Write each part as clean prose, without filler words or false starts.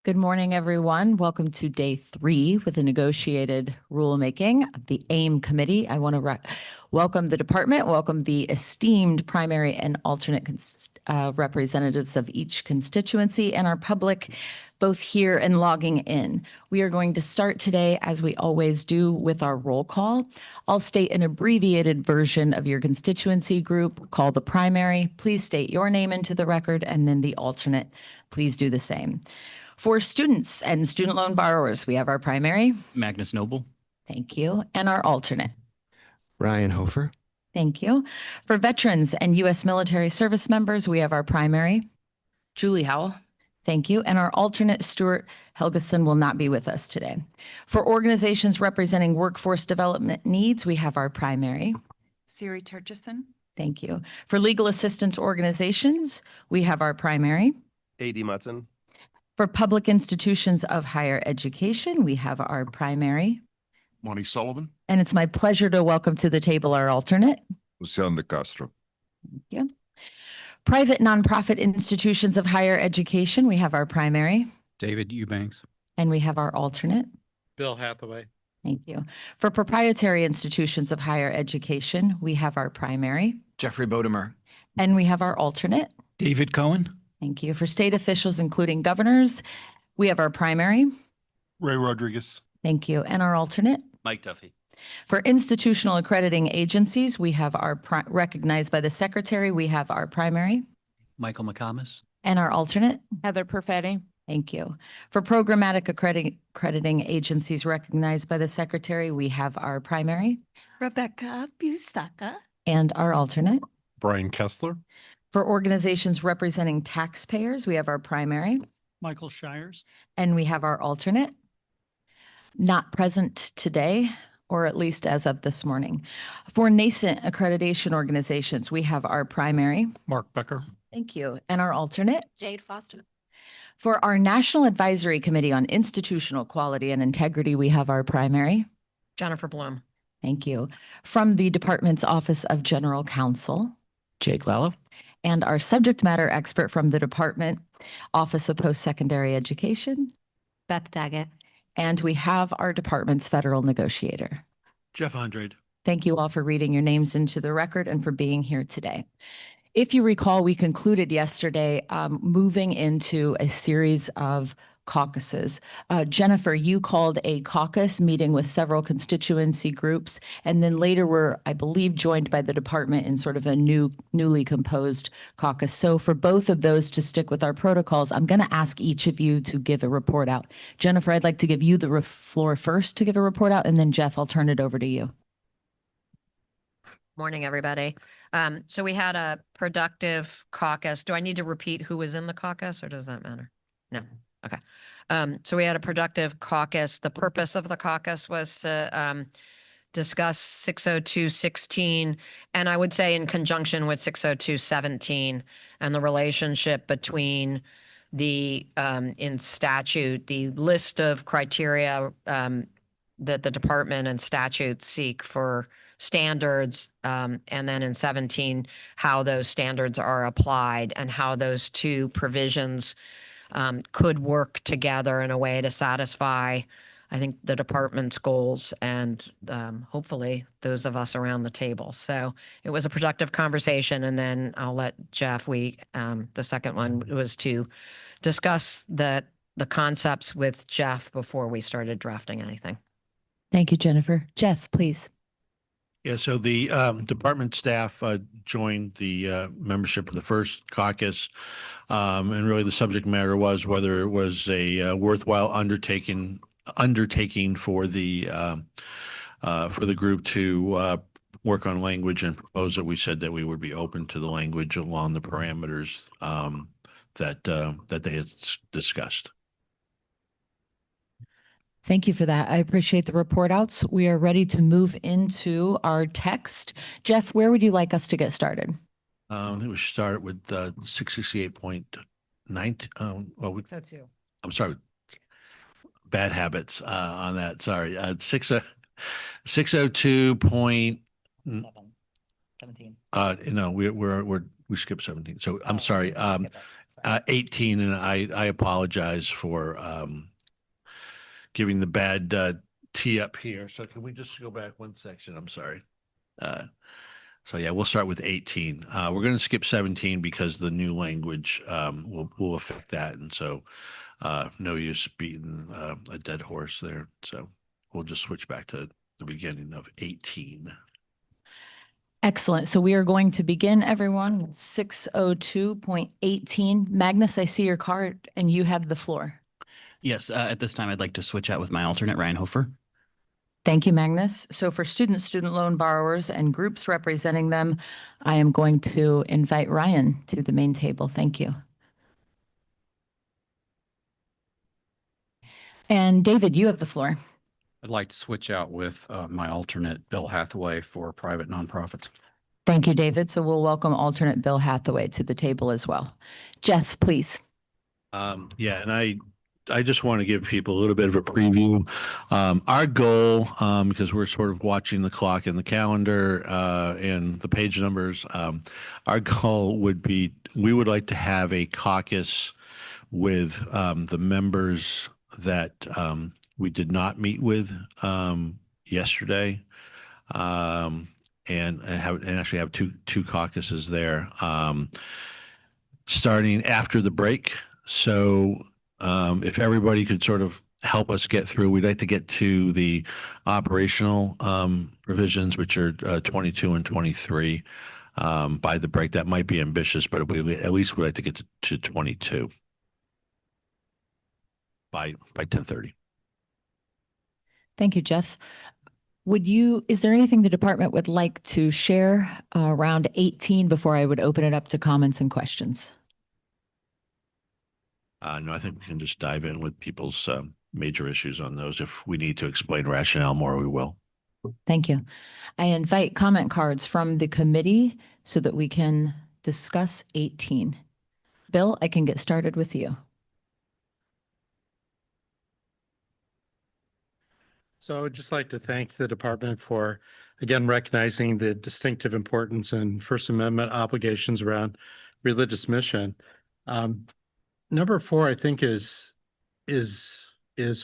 Good morning, everyone. Welcome to day 3 with the negotiated rulemaking of the AIM committee. I want to welcome the department, welcome the esteemed primary and alternate representatives of each constituency and our public, both here and logging in. We are going to start today, as we always do, with our roll call. I'll state an abbreviated version of your constituency group, call the primary. Please state your name into the record, and then the alternate, please do the same. For students and student loan borrowers, we have our primary. Magnus Noble. Thank you. And our alternate. Ryan Hofer. Thank you. For veterans and U.S. military service members, we have our primary. Julie Howell. Thank you. And our alternate, Stuart Helgeson, will not be with us today. For organizations representing workforce development needs, we have our primary. Siri Turchison. Thank you. For legal assistance organizations, we have our primary. A.D. Mutson. For public institutions of higher education, we have our primary. Monty Sullivan. And it's my pleasure to welcome to the table our alternate. Luciano de Castro. Thank you. Private nonprofit institutions of higher education, we have our primary. David Eubanks. And we have our alternate. Bill Hathaway. Thank you. For proprietary institutions of higher education, we have our primary. Jeffrey Bodemer. And we have our alternate. David Cohen. Thank you. For state officials, including governors, we have our primary. Ray Rodriguez. Thank you. And our alternate. Mike Duffy. For institutional accrediting agencies, we have our recognized by the secretary, we have our primary. Michael McComas. And our alternate. Heather Perfetti. Thank you. For programmatic accrediting agencies recognized by the secretary, we have our primary. Rebecca Busaka. And our alternate. Brian Kessler. For organizations representing taxpayers, we have our primary. Michael Shires. And we have our alternate. Not present today, or at least as of this morning. For nascent accreditation organizations, we have our primary. Mark Becker. Thank you. And our alternate. Jade Foster. For our National Advisory Committee on Institutional Quality and Integrity, we have our primary. Jennifer Bloom. Thank you. From the Department's Office of General Counsel, Jake Lallo. and our subject matter expert from the Department, Office of Post-Secondary Education, Beth Daggett. and we have our department's federal negotiator. Jeff Andrade. Thank you all for reading your names into the record and for being here today. If you recall, we concluded yesterday moving into a series of caucuses. Jennifer, you called a caucus meeting with several constituency groups, and then later were, I believe, joined by the department in sort of a newly composed caucus. So for both of those to stick with our protocols, I'm going to ask each of you to give a report out. Jennifer, I'd like to give you the floor first to give a report out, and then Jeff, I'll turn it over to you. Morning, everybody. So we had a productive caucus. Do I need to repeat who was in the caucus, or does that matter? No. Okay. So we had a productive caucus. The purpose of the caucus was to discuss 602.16, and I would say in conjunction with 602.17 and the relationship between the in statute, the list of criteria that the department and statute seek for standards, and then in 17, how those standards are applied and how those two provisions could work together in a way to satisfy, I think, the department's goals and hopefully those of us around the table. So it was a productive conversation. And then I'll let Jeff, the second one was to discuss the concepts with Jeff before we started drafting anything. Thank you, Jennifer. Jeff, please. Yeah, so the department staff joined the membership of the first caucus, and really the subject matter was whether it was a worthwhile undertaking for the group to work on language and propose it. We said that we would be open to the language along the parameters that they had discussed. Thank you for that. I appreciate the report outs. We are ready to move into our text. Jeff, where would you like us to get started? I think we should start with 668.9. 602. I'm sorry. Bad habits on that. Sorry. 602.17. No, we skipped 17. So I'm sorry. 18, and I apologize for giving the bad tee up here. So can we just go back one section? I'm sorry. So yeah, we'll start with 18. We're going to skip 17 because the new language will affect that, and so no use beating a dead horse there. So we'll just switch back to the beginning of 18. Excellent. So we are going to begin, everyone, with 602.18. Magnus, I see your card and you have the floor. Yes, at this time, I'd like to switch out with my alternate, Ryan Hofer. Thank you, Magnus. So for student loan borrowers and groups representing them, I am going to invite Ryan to the main table. Thank you. And David, you have the floor. I'd like to switch out with my alternate, Bill Hathaway, for private nonprofits. Thank you, David. So we'll welcome alternate Bill Hathaway to the table as well. Jeff, please. Yeah, and I just want to give people a little bit of a preview. Our goal, because we're sort of watching the clock and the calendar and the page numbers, our goal would be, we would like to have a caucus with the members that we did not meet with yesterday, and actually have two caucuses there starting after the break. So if everybody could sort of help us get through, we'd like to get to the operational revisions, which are 22 and 23 by the break. That might be ambitious, but at least we'd like to get to 22 by 10:30. Thank you, Jeff. Is there anything the department would like to share around 18 before I would open it up to comments and questions? No, I think we can just dive in with people's major issues on those. If we need to explain rationale more, we will. Thank you. I invite comment cards from the committee so that we can discuss 18. Bill, I can get started with you. So I would just like to thank the department for, again, recognizing the distinctive importance and First Amendment obligations around religious mission. Number 4, I think is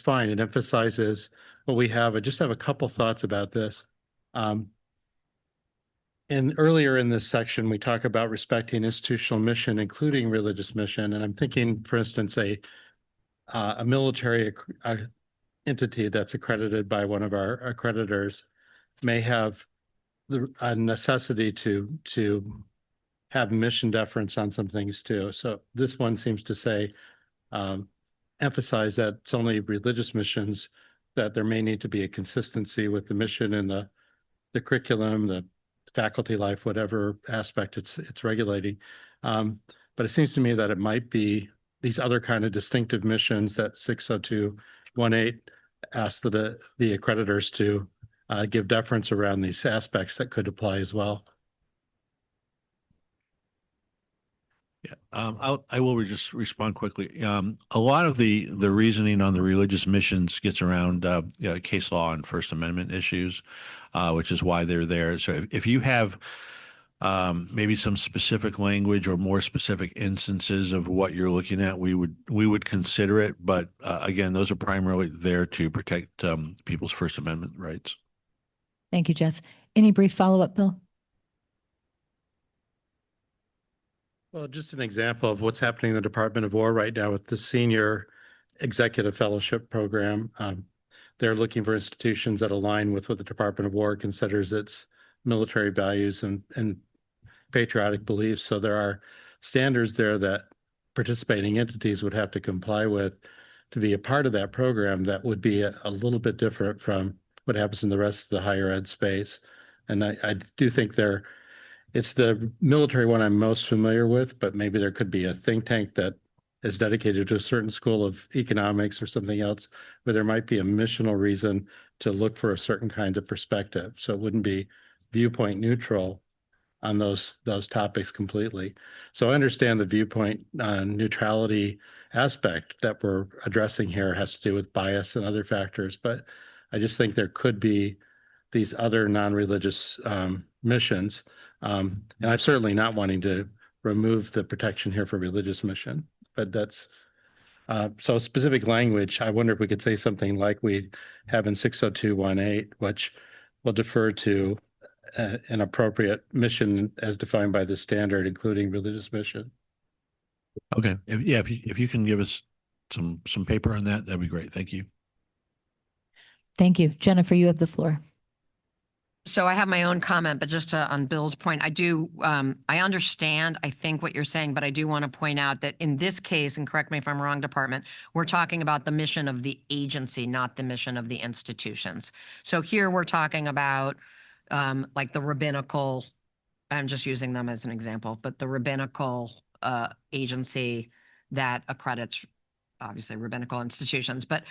fine. It emphasizes what we have. I just have a couple thoughts about this. And earlier in this section, we talk about respecting institutional mission, including religious mission. And I'm thinking, for instance, a military entity that's accredited by one of our accreditors may have a necessity to have mission deference on some things too. So this one seems to say, emphasize that it's only religious missions, that there may need to be a consistency with the mission and the curriculum, the faculty life, whatever aspect it's regulating. But it seems to me that it might be these other kind of distinctive missions that 602.18 asks the accreditors to give deference around these aspects that could apply as well. Yeah, I will just respond quickly. A lot of the reasoning on the religious missions gets around case law and First Amendment issues, which is why they're there. So if you have maybe some specific language or more specific instances of what you're looking at, we would consider it. But again, those are primarily there to protect people's First Amendment rights. Thank you, Jeff. Any brief follow-up, Bill? Well, just an example of what's happening in the Department of War right now with the Senior Executive Fellowship Program. They're looking for institutions that align with what the Department of War considers its military values and patriotic beliefs. So there are standards there that participating entities would have to comply with to be a part of that program that would be a little bit different from what happens in the rest of the higher ed space. And I do think it's the military one I'm most familiar with, but maybe there could be a think tank that is dedicated to a certain school of economics or something else, where there might be a missional reason to look for a certain kind of perspective. So it wouldn't be viewpoint neutral on those topics completely. So I understand the viewpoint neutrality aspect that we're addressing here has to do with bias and other factors, but I just think there could be these other non-religious missions. And I'm certainly not wanting to remove the protection here for religious mission. But that's, so specific language, I wonder if we could say something like we have in 60218, which will defer to an appropriate mission as defined by the standard, including religious mission. Okay. If you can give us some paper on that, that'd be great. Thank you. Thank you. Jennifer, you have the floor. So I have my own comment, but just on Bill's point, I understand, I think what you're saying, but I do want to point out that in this case, and correct me if I'm wrong, department, we're talking about the mission of the agency, not the mission of the institutions. So here we're talking about like the rabbinical, I'm just using them as an example, but the rabbinical agency that accredits, obviously, rabbinical institutions. But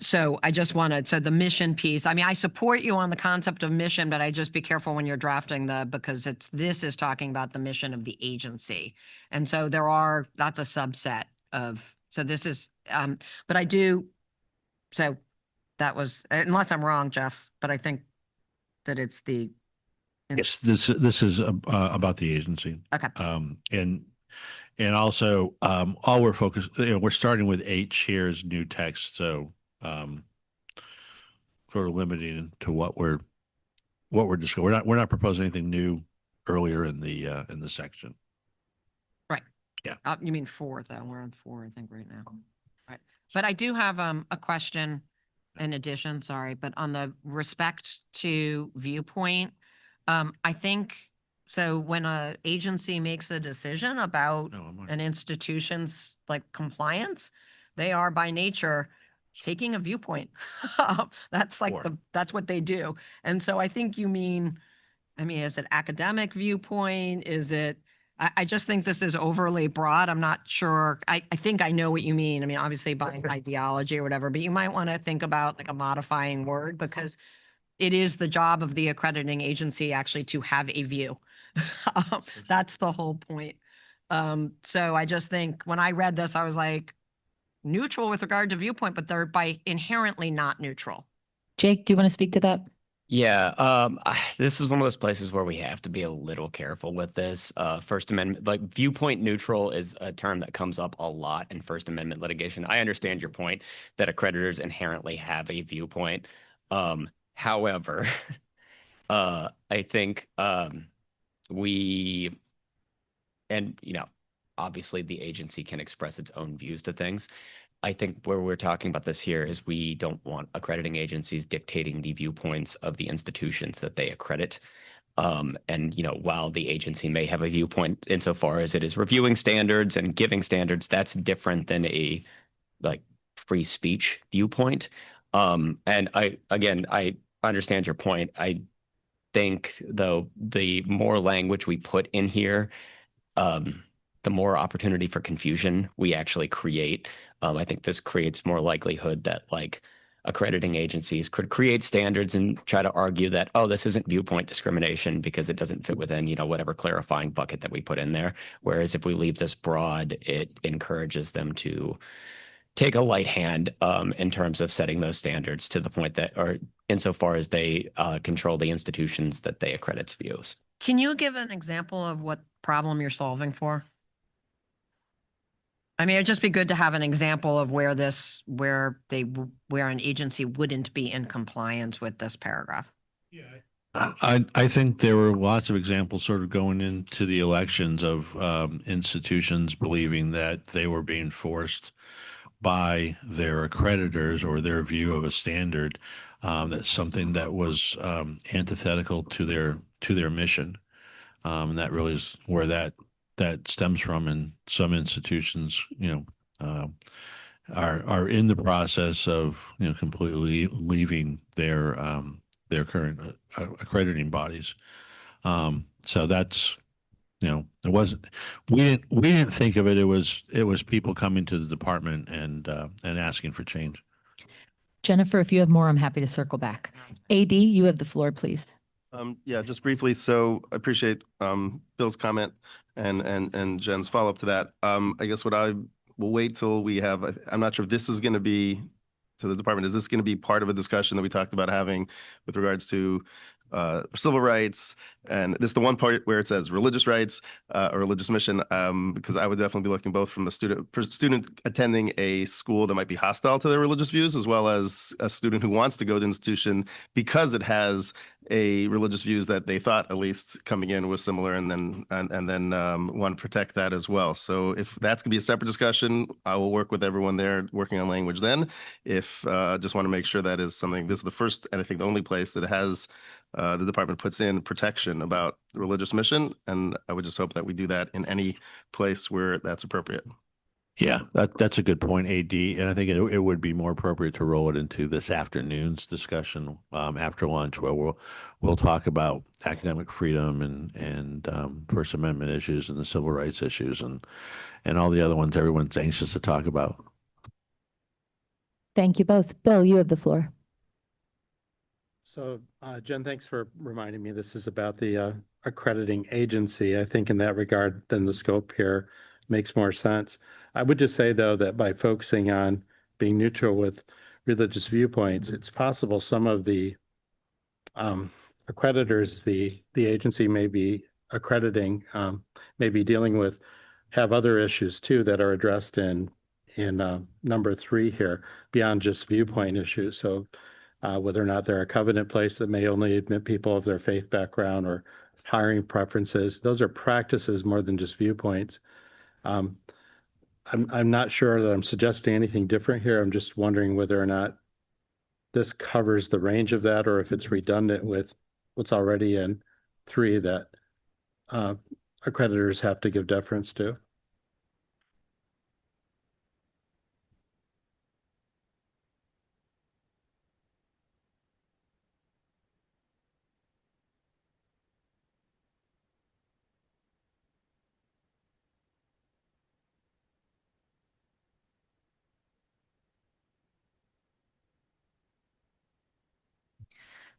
so I just wanted, so the mission piece, I mean, I support you on the concept of mission, but I just be careful when you're drafting because this is talking about the mission of the agency. And so that's a subset of, so this is, but I do, so that was, unless I'm wrong, Jeff, but I think that it's the. Yes, this is about the agency. Okay. And also, all we're focused, we're starting with H here as new text, so sort of limiting to what we're discussing. We're not proposing anything new earlier in the section. Right. Yeah. You mean 4 though? We're on 4, I think, right now. Right. But I do have a question in addition, sorry, but on the respect to viewpoint, I think. So when an agency makes a decision about an institution's like compliance, they are by nature taking a viewpoint. That's like that's what they do. And so I think you mean, is it academic viewpoint? Is it, I just think this is overly broad. I'm not sure. I think I know what you mean. Obviously by ideology or whatever, but you might want to think about like a modifying word because it is the job of the accrediting agency actually to have a view. That's the whole point. So I just think when I read this, I was like neutral with regard to viewpoint, but they're by inherently not neutral. Jake, do you want to speak to that? Yeah, this is one of those places where we have to be a little careful with this. First Amendment, like viewpoint neutral is a term that comes up a lot in First Amendment litigation. I understand your point that accreditors inherently have a viewpoint. However, I think obviously the agency can express its own views to things. I think where we're talking about this here is we don't want accrediting agencies dictating the viewpoints of the institutions that they accredit. And while the agency may have a viewpoint insofar as it is reviewing standards and giving standards, that's different than a like free speech viewpoint. And I understand your point. I think though the more language we put in here, the more opportunity for confusion we actually create. I think this creates more likelihood that like accrediting agencies could create standards and try to argue that, oh, this isn't viewpoint discrimination because it doesn't fit within, whatever clarifying bucket that we put in there. Whereas if we leave this broad, it encourages them to take a light hand in terms of setting those standards to the point that, or insofar as they control the institutions that they accredit's views. Can you give an example of what problem you're solving for? It'd just be good to have an example of where an agency wouldn't be in compliance with this paragraph. Yeah. I think there were lots of examples sort of going into the elections of institutions believing that they were being forced by their accreditors or their view of a standard that's something that was antithetical to their mission. And that really is where that stems from. And some institutions, are in the process of completely leaving their current accrediting bodies. So that's it wasn't, we didn't think of it. It was people coming to the department and asking for change. Jennifer, if you have more, I'm happy to circle back. AD, you have the floor, please. Yeah, just briefly. So I appreciate Bill's comment and Jen's follow-up to that. I guess what I will wait till we have, I'm not sure if this is going to be to the department. Is this going to be part of a discussion that we talked about having with regards to civil rights And this is the one part where it says religious rights or religious mission, because I would definitely be looking both from a student attending a school that might be hostile to their religious views, as well as a student who wants to go to an institution because it has a religious views that they thought at least coming in was similar, and then want to protect that as well. So if that's gonna be a separate discussion, I will work with everyone there working on language then. If just want to make sure that is something, this is the first and I think the only place that has the department puts in protection about religious mission, and I would just hope that we do that in any place where that's appropriate. Yeah, that's a good point, AD. And I think it would be more appropriate to roll it into this afternoon's discussion after lunch, where we'll talk about academic freedom and First Amendment issues and the civil rights issues and all the other ones everyone's anxious to talk about. Thank you both. Bill, you have the floor. So, Jen, thanks for reminding me this is about the accrediting agency. I think in that regard, then the scope here makes more sense. I would just say, though, that by focusing on being neutral with religious viewpoints, it's possible some of the accreditors the agency may be accrediting, may be dealing with, have other issues too that are addressed in number 3 here, beyond just viewpoint issues. So whether or not they're a covenant place that may only admit people of their faith background, or hiring preferences, those are practices more than just viewpoints. I'm not sure that I'm suggesting anything different here. I'm just wondering whether or not this covers the range of that, or if it's redundant with what's already in 3 that accreditors have to give deference to.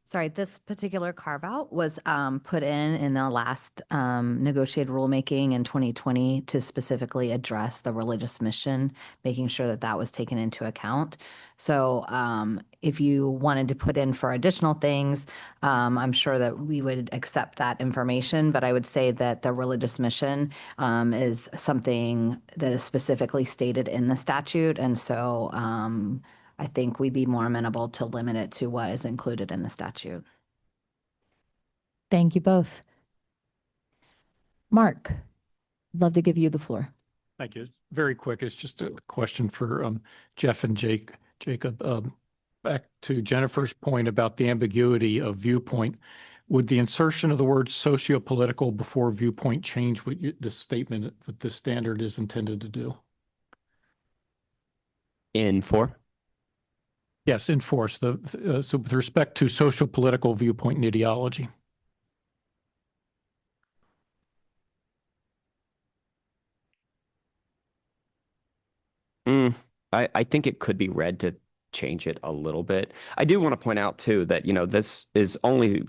Sorry, this particular carve out was put in the last negotiated rulemaking in 2020 to specifically address the religious mission, making sure that that was taken into account. So if you wanted to put in for additional things, I'm sure that we would accept that information, but I would say that the religious mission is something that is specifically stated in the statute. And so I think we'd be more amenable to limit it to what is included in the statute. Thank you both. Mark, I'd love to give you the floor. Thank you. Very quick. It's just a question for Jeff and Jacob. Back to Jennifer's point about the ambiguity of viewpoint. Would the insertion of the word socio-political before viewpoint change what this statement, what the standard is intended to do? In 4? Yes, enforce so with respect to social political viewpoint and ideology. I think it could be read to change it a little bit. I do want to point out too that, this is only,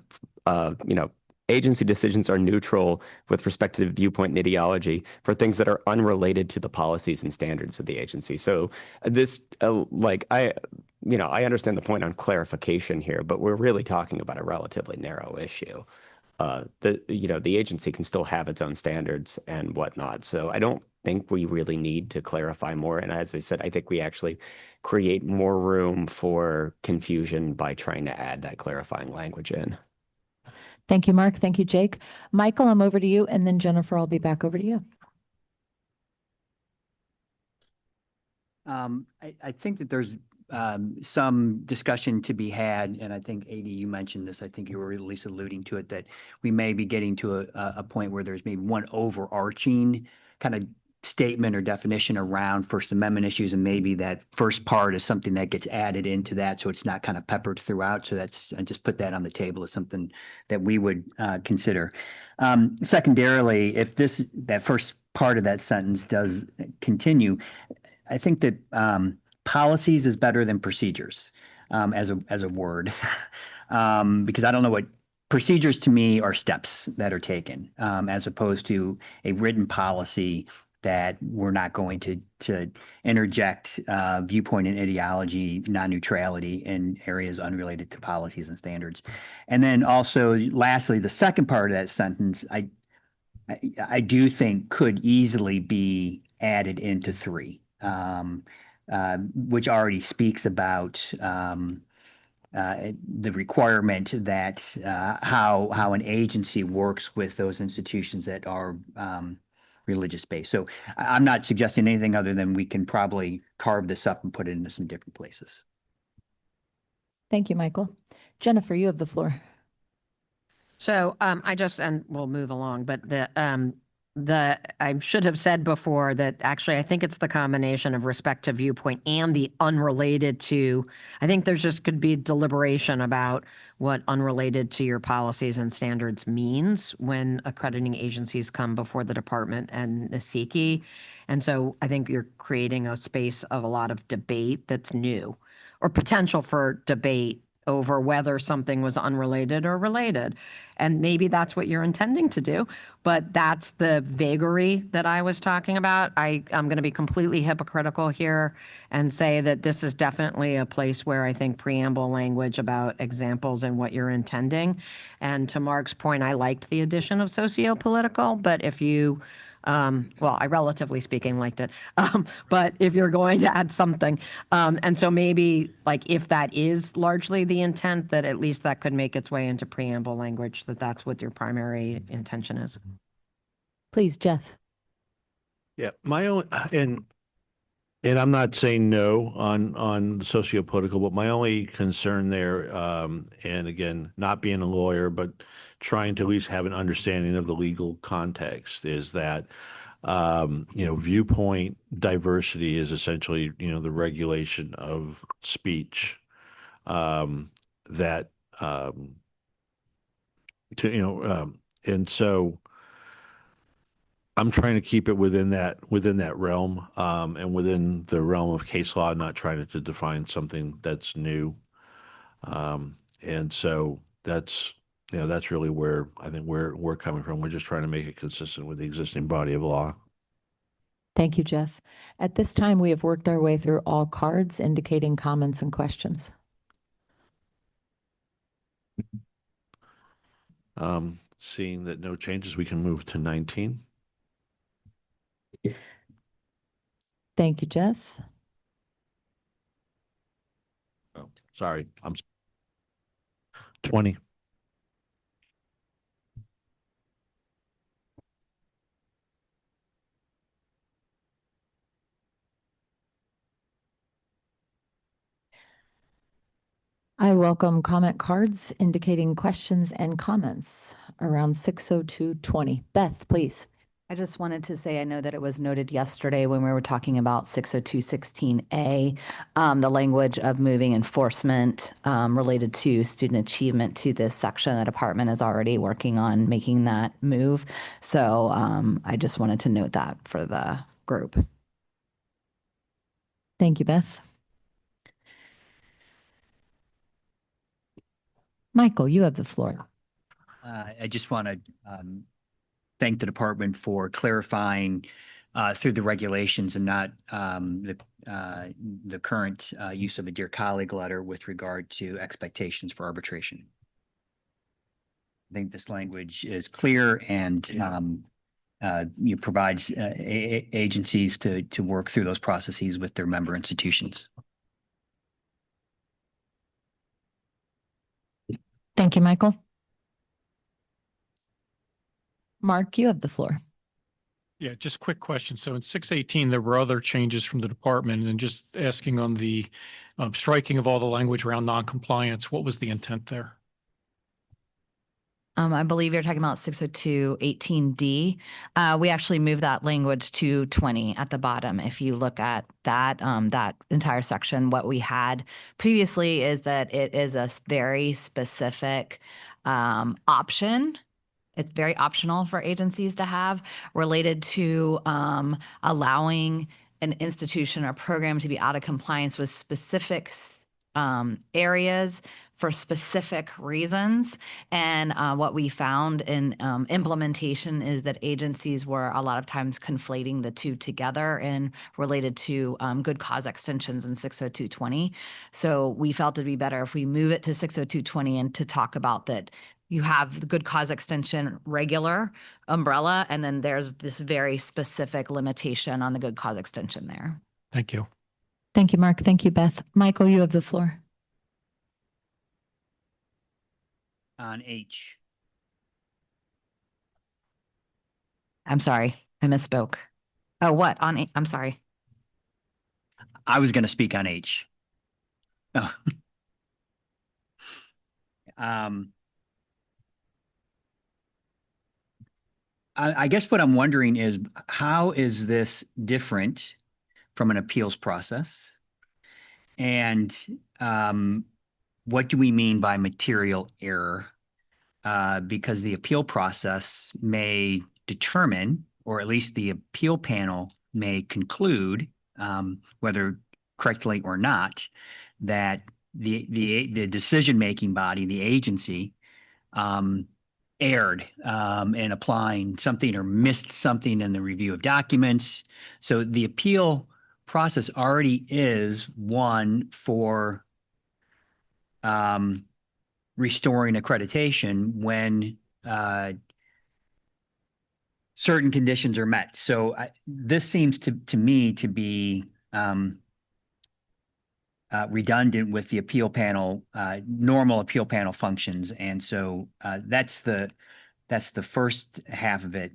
agency decisions are neutral with respect to viewpoint and ideology for things that are unrelated to the policies and standards of the agency. So this, I understand the point on clarification here, but we're really talking about a relatively narrow issue. The agency can still have its own standards and whatnot. So I don't think we really need to clarify more. And as I said, I think we actually create more room for confusion by trying to add that clarifying language in. Thank you, Mark. Thank you, Jake. Michael, I'm over to you. And then Jennifer, I'll be back over to you. I think that there's some discussion to be had, and I think, AD, you mentioned this, I think you were at least alluding to it, that we may be getting to a point where there's maybe one overarching kind of statement or definition around First Amendment issues, and maybe that first part is something that gets added into that, so it's not kind of peppered throughout. So I just put that on the table as something that we would consider. Secondarily, if that first part of that sentence does continue, I think that policies is better than procedures as a word, because I don't know what procedures to me are steps that are taken, as opposed to a written policy that we're not going to interject viewpoint and ideology, non-neutrality in areas unrelated to policies and standards. And then also, lastly, the second part of that sentence, I do think could easily be added into 3, which already speaks about the requirement that how an agency works with those institutions that are religious based. So I'm not suggesting anything other than we can probably carve this up and put it into some different places. Thank you, Michael. Jennifer, you have the floor. So and we'll move along, but I should have said before that actually I think it's the combination of respect to viewpoint and the unrelated to. I think there's just could be deliberation about what unrelated to your policies and standards means when accrediting agencies come before the department and NASIKI. And so I think you're creating a space of a lot of debate that's new, or potential for debate over whether something was unrelated or related. And maybe that's what you're intending to do, but that's the vagary that I was talking about. I'm going to be completely hypocritical here and say that this is definitely a place where I think preamble language about examples and what you're intending. And to Mark's point, I liked the addition of socio-political, but if you well, I relatively speaking liked it, but if you're going to add something, and so maybe like if that is largely the intent, that at least that could make its way into preamble language, that's what your primary intention is. Please, Jeff. Yeah, my own, and I'm not saying no on socio-political, but my only concern there, and again, not being a lawyer, but trying to at least have an understanding of the legal context, is that viewpoint diversity is essentially the regulation of speech, that and so I'm trying to keep it within that realm, and within the realm of case law, not trying to define something that's new. And so that's really where I think we're coming from. We're just trying to make it consistent with the existing body of law. Thank you, Jeff. At this time, we have worked our way through all cards indicating comments and questions. Seeing that no changes, we can move to 19. Thank you, Jeff. Oh, sorry. 20. I welcome comment cards indicating questions and comments around 60220. Beth, please. I just wanted to say, I know that it was noted yesterday when we were talking about 60216A, the language of moving enforcement related to student achievement to this section. The department is already working on making that move. So I just wanted to note that for the group. Thank you, Beth. Michael, you have the floor. I just want to thank the department for clarifying through the regulations and not the current use of a dear colleague letter with regard to expectations for arbitration. I think this language is clear and provides agencies to work through those processes with their member institutions. Thank you, Michael. Mark, you have the floor. Yeah, just quick question. So in 618, there were other changes from the department, and just asking on the striking of all the language around noncompliance, what was the intent there? I believe you're talking about 60218D. We actually moved that language to 20 at the bottom. If you look at that, that entire section, what we had previously is that it is a very specific option. It's very optional for agencies to have related to allowing an institution or program to be out of compliance with specific areas for specific reasons. And what we found in implementation is that agencies were a lot of times conflating the two together and related to good cause extensions in 60220. So we felt it'd be better if we move it to 60220 and to talk about that you have the good cause extension regular umbrella, and then there's this very specific limitation on the good cause extension there. Thank you. Thank you, Mark. Thank you, Beth. Michael, you have the floor. On H. I'm sorry, I misspoke. Oh, what? I'm sorry. I was going to speak on H. Oh. I guess what I'm wondering is, how is this different from an appeals process? And what do we mean by material error? Because the appeal process may determine, or at least the appeal panel may conclude, whether correctly or not, that the decision-making body, the agency, erred in applying something or missed something in the review of documents. So the appeal process already is one for restoring accreditation when certain conditions are met. So this seems to me to be redundant with the appeal panel, normal appeal panel functions. And so that's the first half of it.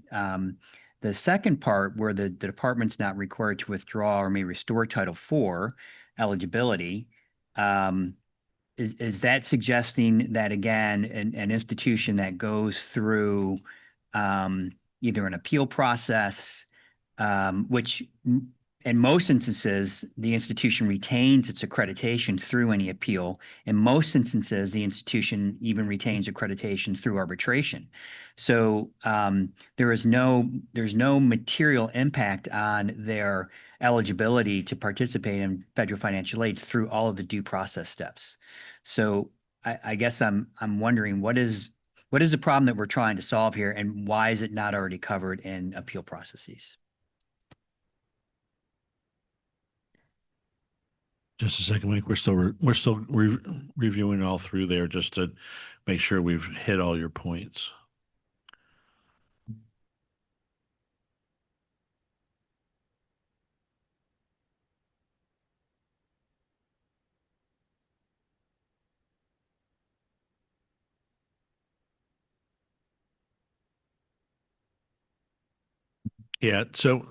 The second part, where the department's not required to withdraw or may restore Title IV eligibility, is that suggesting that, again, an institution that goes through either an appeal process, which in most instances, the institution retains its accreditation through any appeal. In most instances, the institution even retains accreditation through arbitration. So there's no material impact on their eligibility to participate in federal financial aid through all of the due process steps. So I guess I'm wondering, what is the problem that we're trying to solve here, and why is it not already covered in appeal processes? Just a second, Mike. We're still reviewing all through there just to make sure we've hit all your points. Yeah, so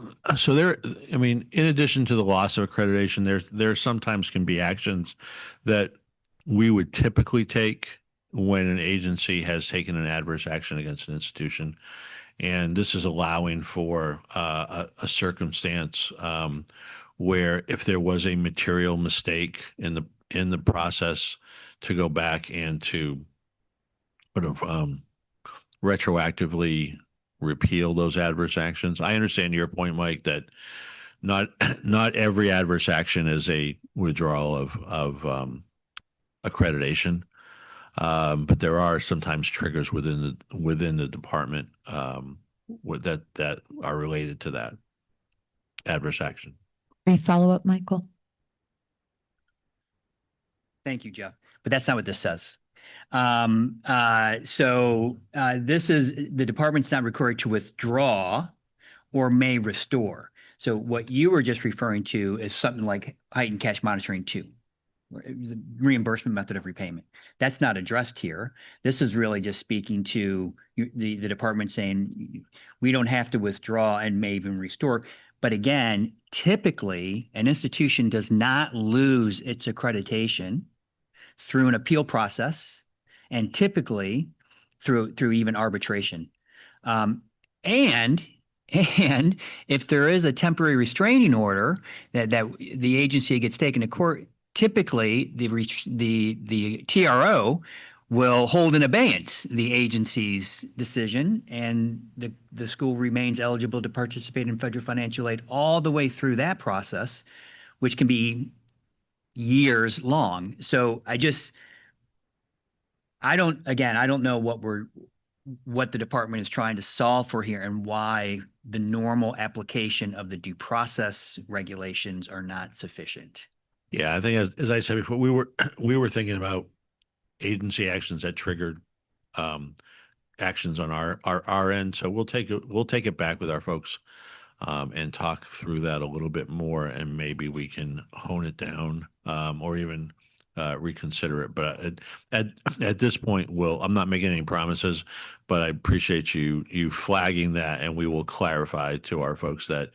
there, I mean, in addition to the loss of accreditation, there sometimes can be actions that we would typically take when an agency has taken an adverse action against an institution. And this is allowing for a circumstance where, if there was a material mistake in the process, to go back and to sort of retroactively repeal those adverse actions. I understand your point, Mike, that not every adverse action is a withdrawal of accreditation, but there are sometimes triggers within the department that are related to that adverse action. Any follow-up, Michael? Thank you, Jeff. But that's not what this says. This is, the department's not required to withdraw or may restore. So what you were just referring to is something like heightened cash monitoring 2, the reimbursement method of repayment. That's not addressed here. This is really just speaking to the department saying, we don't have to withdraw and may even restore. But again, typically an institution does not lose its accreditation through an appeal process, and typically through even arbitration. And if there is a temporary restraining order that the agency gets taken to court, typically the TRO will hold in abeyance the agency's decision, and the school remains eligible to participate in federal financial aid all the way through that process, which can be years long. So I don't know what the department is trying to solve for here and why the normal application of the due process regulations are not sufficient. Yeah, I think as I said before, we were thinking about agency actions that triggered actions on our end. So we'll take it back with our folks and talk through that a little bit more, and maybe we can hone it down or even reconsider it. But at this point, I'm not making any promises, but I appreciate you flagging that, and we will clarify to our folks that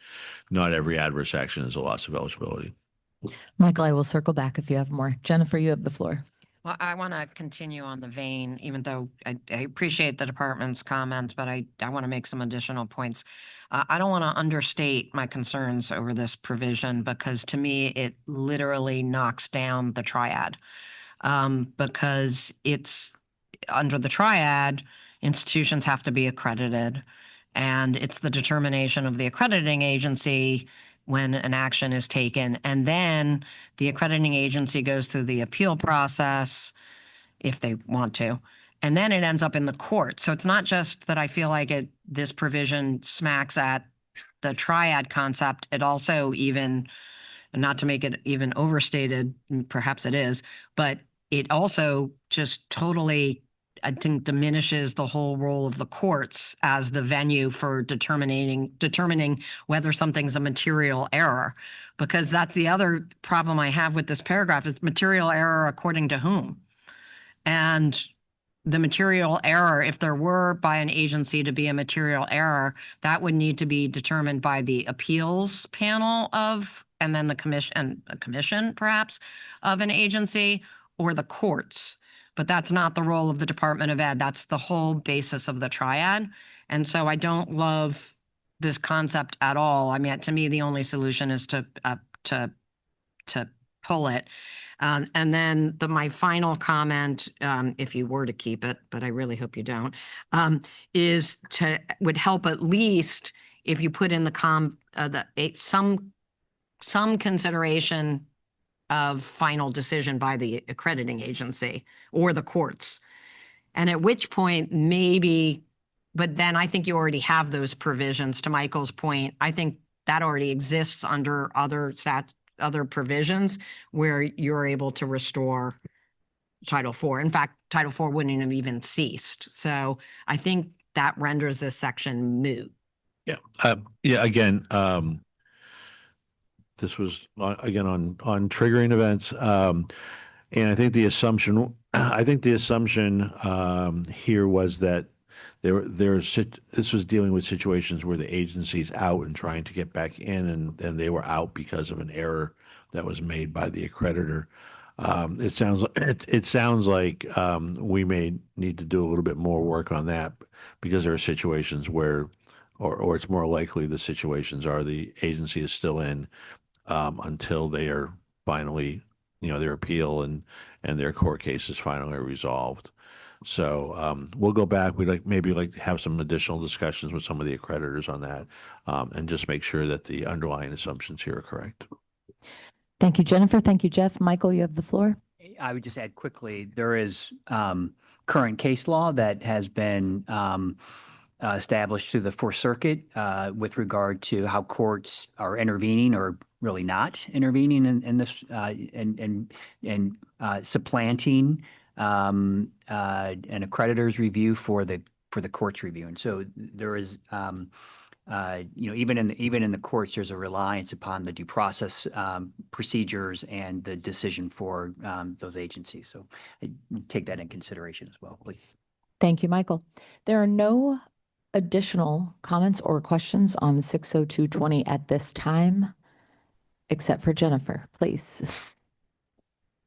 not every adverse action is a loss of eligibility. Michael, I will circle back if you have more. Jennifer, you have the floor. Well, I want to continue on the vein, even though I appreciate the department's comments, but I want to make some additional points. I don't want to understate my concerns over this provision because to me, it literally knocks down the triad. Because it's under the triad, institutions have to be accredited, and it's the determination of the accrediting agency when an action is taken. And then the accrediting agency goes through the appeal process if they want to. And then it ends up in the court. So it's not just that I feel like this provision smacks at the triad concept. It also even, not to make it even overstated, perhaps it is, but it also just totally, I think, diminishes the whole role of the courts as the venue for determining whether something's a material error. Because that's the other problem I have with this paragraph is material error according to whom? And the material error, if there were by an agency to be a material error, that would need to be determined by the appeals panel and then the commission perhaps of an agency or the courts. But that's not the role of the Department of Ed. That's the whole basis of the triad. And so I don't love this concept at all. I mean, to me, the only solution is to pull it. And then my final comment, if you were to keep it, but I really hope you don't, would help at least if you put in some consideration of final decision by the accrediting agency or the courts. And at which point maybe, but then I think you already have those provisions. To Michael's point, I think that already exists under other provisions where you're able to restore Title IV. In fact, Title IV wouldn't have even ceased. So I think that renders this section moot. Yeah. Again, this was again on triggering events, and I think the assumption here was that this was dealing with situations where the agency's out and trying to get back in, and they were out because of an error that was made by the accreditor. It sounds like we may need to do a little bit more work on that because there are situations where, or it's more likely the situations are the agency is still in until they are finally, their appeal and their court case is finally resolved. So we'll go back. We'd maybe like to have some additional discussions with some of the accreditors on that and just make sure that the underlying assumptions here are correct. Thank you, Jennifer. Thank you, Jeff. Michael, you have the floor. I would just add quickly, there is current case law that has been established through the Fourth Circuit with regard to how courts are intervening or really not intervening in this and supplanting an accreditor's review for the court's review. And so there is, even in the courts, there's a reliance upon the due process procedures and the decision for those agencies. So I take that in consideration as well, please. Thank you, Michael. There are no additional comments or questions on 60220 at this time, except for Jennifer, please.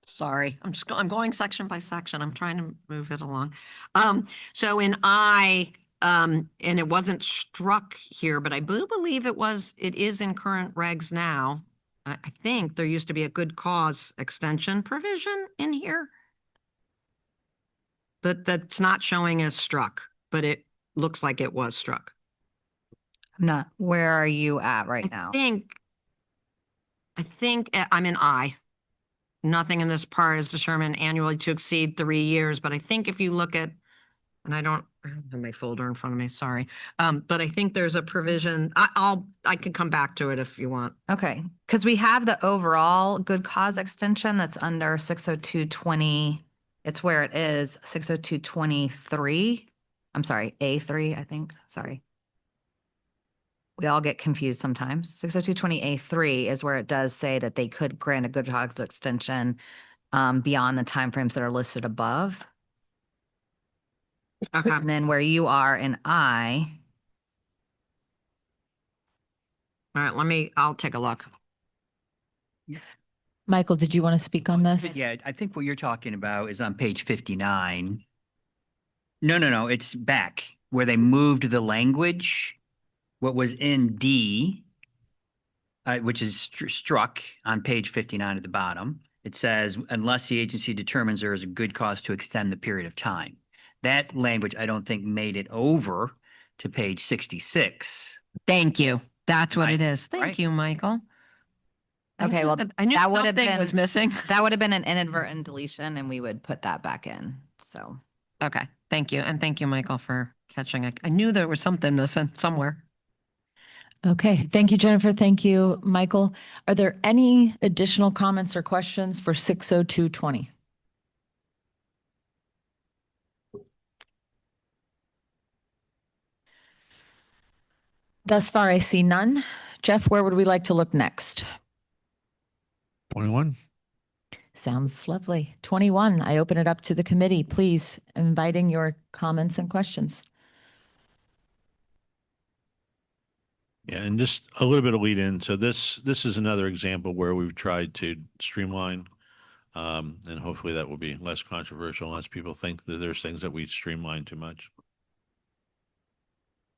Sorry, I'm going section by section. I'm trying to move it along. So in I, and it wasn't struck here, but I do believe it is in current regs now. I think there used to be a good cause extension provision in here, but that's not showing as struck, but it looks like it was struck. I'm not, where are you at right now? I think I'm in I. nothing in this part is determined annually to exceed 3 years, but I think if you look at, and I don't have my folder in front of me, sorry. But I think there's a provision, I can come back to it if you want. Okay, because we have the overall good cause extension that's under 60220. It's where it is 60223. I'm sorry, A3, I think. Sorry. We all get confused sometimes. 60220A3 is where it does say that they could grant a good cause extension beyond the timeframes that are listed above. Okay. And then where you are in I, All right, I'll take a look. Michael, did you want to speak on this? Yeah, I think what you're talking about is on page 59. No, it's back where they moved the language. What was in D, which is struck on page 59 at the bottom. It says, unless the agency determines there is a good cause to extend the period of time. That language, I don't think made it over to page 66. Thank you. That's what Right, it is. Thank right. you, Michael. Okay, well, I knew that would have something been- was missing. that would have been an inadvertent deletion and we would put that back in. So, Okay, thank you. And thank you, Michael, for catching it. I knew there was something missing somewhere. Okay, thank you, Jennifer. Thank you, Michael. Are there any additional comments or questions for 60220? Thus far, I see none. Jeff, where would we like to look next? 21. Sounds lovely. 21, I open it up to the committee, please, inviting your comments and questions. Yeah, and just a little bit of lead in. So this is another example where we've tried to streamline, and hopefully that will be less controversial unless people think that there's things that we streamline too much.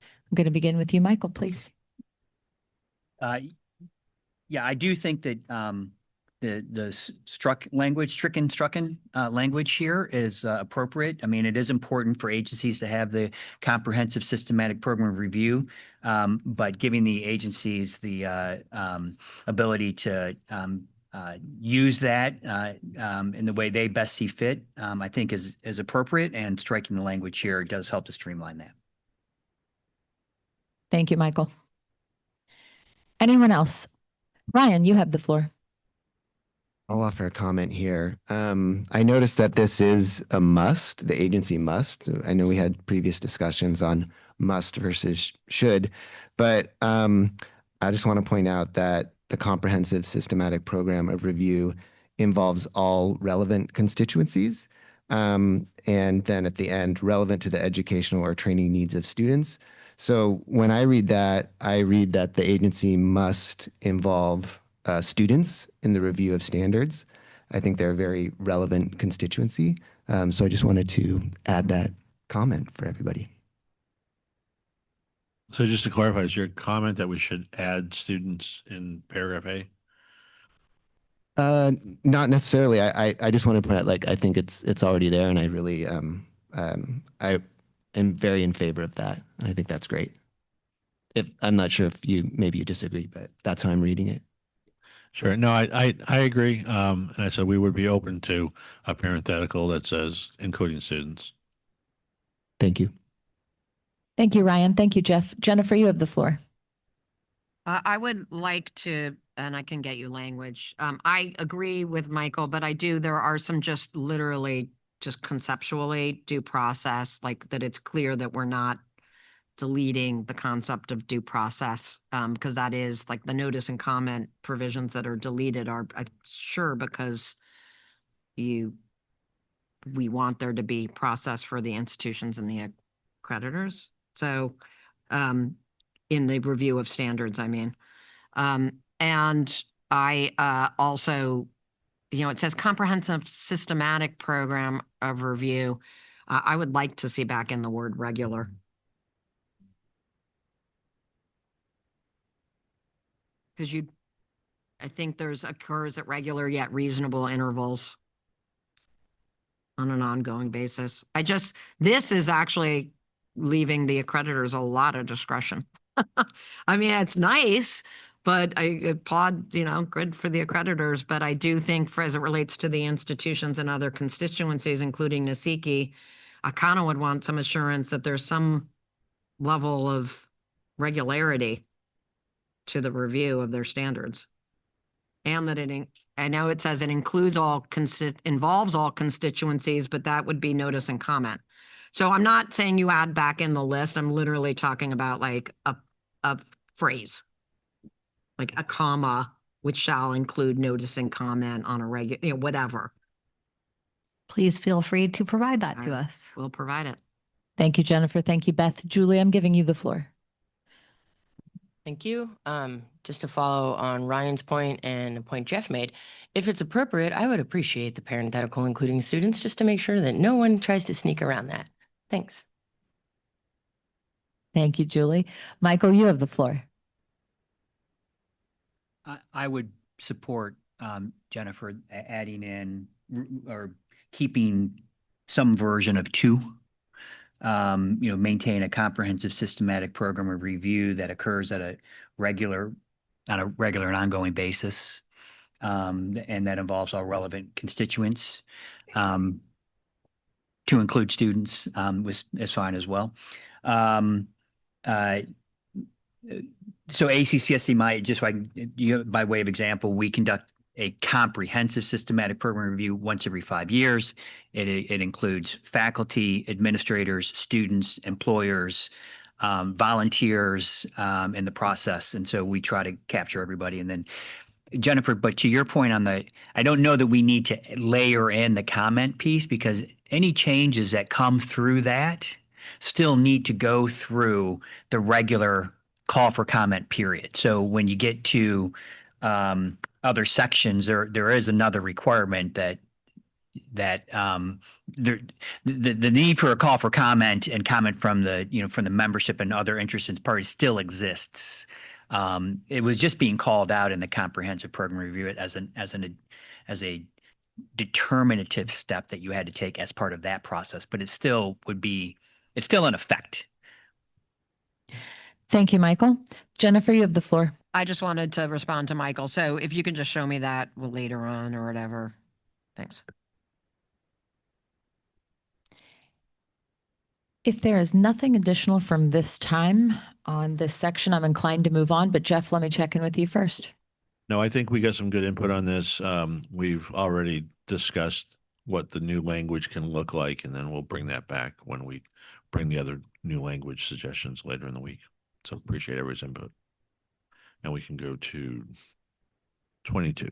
I'm going to begin with you, Michael, please. Yeah, I do think that the stricken language here is appropriate. I mean, it is important for agencies to have the comprehensive systematic program review, but giving the agencies the ability to use that in the way they best see fit, I think is appropriate, and striking the language here does help to streamline that. Thank you, Michael. Anyone else? Ryan, you have the floor. I'll offer a comment here. I noticed that this is a must, the agency must. I know we had previous discussions on must versus should, but I just want to point out that the comprehensive systematic program of review involves all relevant constituencies, and then at the end, relevant to the educational or training needs of students. So when I read that the agency must involve students in the review of standards. I think they're a very relevant constituency. So I just wanted to add that comment for everybody. So just to clarify, is your comment that we should add students in paragraph A? Not necessarily. I just want to point out, like, I think it's already there, and I really I am very in favor of that. I think that's great. I'm not sure if maybe you disagree, but that's how I'm reading it. Sure. No, I agree. And I said we would be open to a parenthetical that says including students. Thank you. Thank you, Ryan. Thank you, Jeff. Jennifer, you have the floor. I would like to, and I can get you language. I agree with Michael, but there are some just literally, just conceptually due process, like that it's clear that we're not deleting the concept of due process, because that is like the notice and comment provisions that are deleted are sure because we want there to be process for the institutions and the accreditors. So in the review of standards, I mean. And I also, it says comprehensive systematic program of review. I would like to see back in the word regular. Because I think occurs at regular yet reasonable intervals on an ongoing basis. This is actually leaving the accreditors a lot of discretion. I mean, it's nice, But I applaud, good for the accreditors, but I do think for as it relates to the institutions and other constituencies, including Nasiki, I kind of would want some assurance that there's some level of regularity to the review of their standards. And that I know it says it includes involves all constituencies, but that would be notice and comment. So I'm not saying you add back in the list. I'm literally talking about like a phrase, like a comma, which shall include notice and comment on a regular, whatever. Please feel free to provide that to us. We'll provide it. Thank you, Jennifer. Thank you, Beth. Julie, I'm giving you the floor. Thank you. Just to follow on Ryan's point and the point Jeff made, if it's appropriate, I would appreciate the parenthetical including students just to make sure that no one tries to sneak around that. Thanks. Thank you, Julie. Michael, you have the floor. I would support Jennifer adding in or keeping some version of 2. Maintain a comprehensive systematic program of review that occurs on a regular and ongoing basis, and that involves all relevant constituents. To include students is fine as well. So ACCSC might, just by way of example, we conduct a comprehensive systematic program review once every 5 years. It includes faculty, administrators, students, employers, volunteers in the process. And so we try to capture everybody. And then Jennifer, but to your point on I don't know that we need to layer in the comment piece, because any changes that come through that still need to go through the regular call for comment period. So when you get to other sections, there is another requirement that the need for a call for comment and comment from the membership and other interested parties still exists. It was just being called out in the comprehensive program review as a determinative step that you had to take as part of that process, but it's still in effect. Thank you, Michael. Jennifer, you have the floor. I just wanted to respond to Michael. So if you can just show me that later on or whatever. Thanks. If there is nothing additional from this time on this section, I'm inclined to move on. But Jeff, let me check in with you first. No, I think we got some good input on this. We've already discussed what the new language can look like, and then we'll bring that back when we bring the other new language suggestions later in the week. So appreciate everybody's input. And we can go to 22.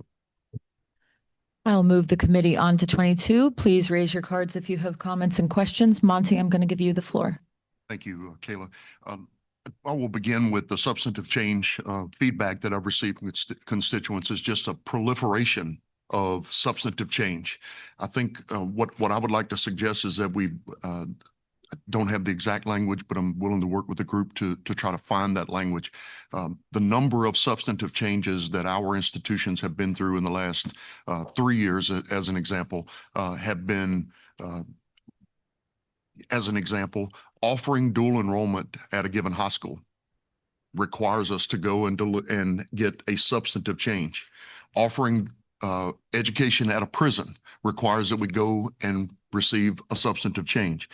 I'll move the committee on to 22. Please raise your cards if you have comments and questions. Monty, I'm going to give you the floor. Thank you, Kayla. I will begin with the substantive change feedback that I've received from constituents is just a proliferation of substantive change. I think what I would like to suggest is that we don't have the exact language, but I'm willing to work with the group to try to find that language. The number of substantive changes that our institutions have been through in the last 3 years, as an example, have been, as an example, offering dual enrollment at a given high school requires us to go and get a substantive change. Offering education at a prison requires that we go and receive a substantive change.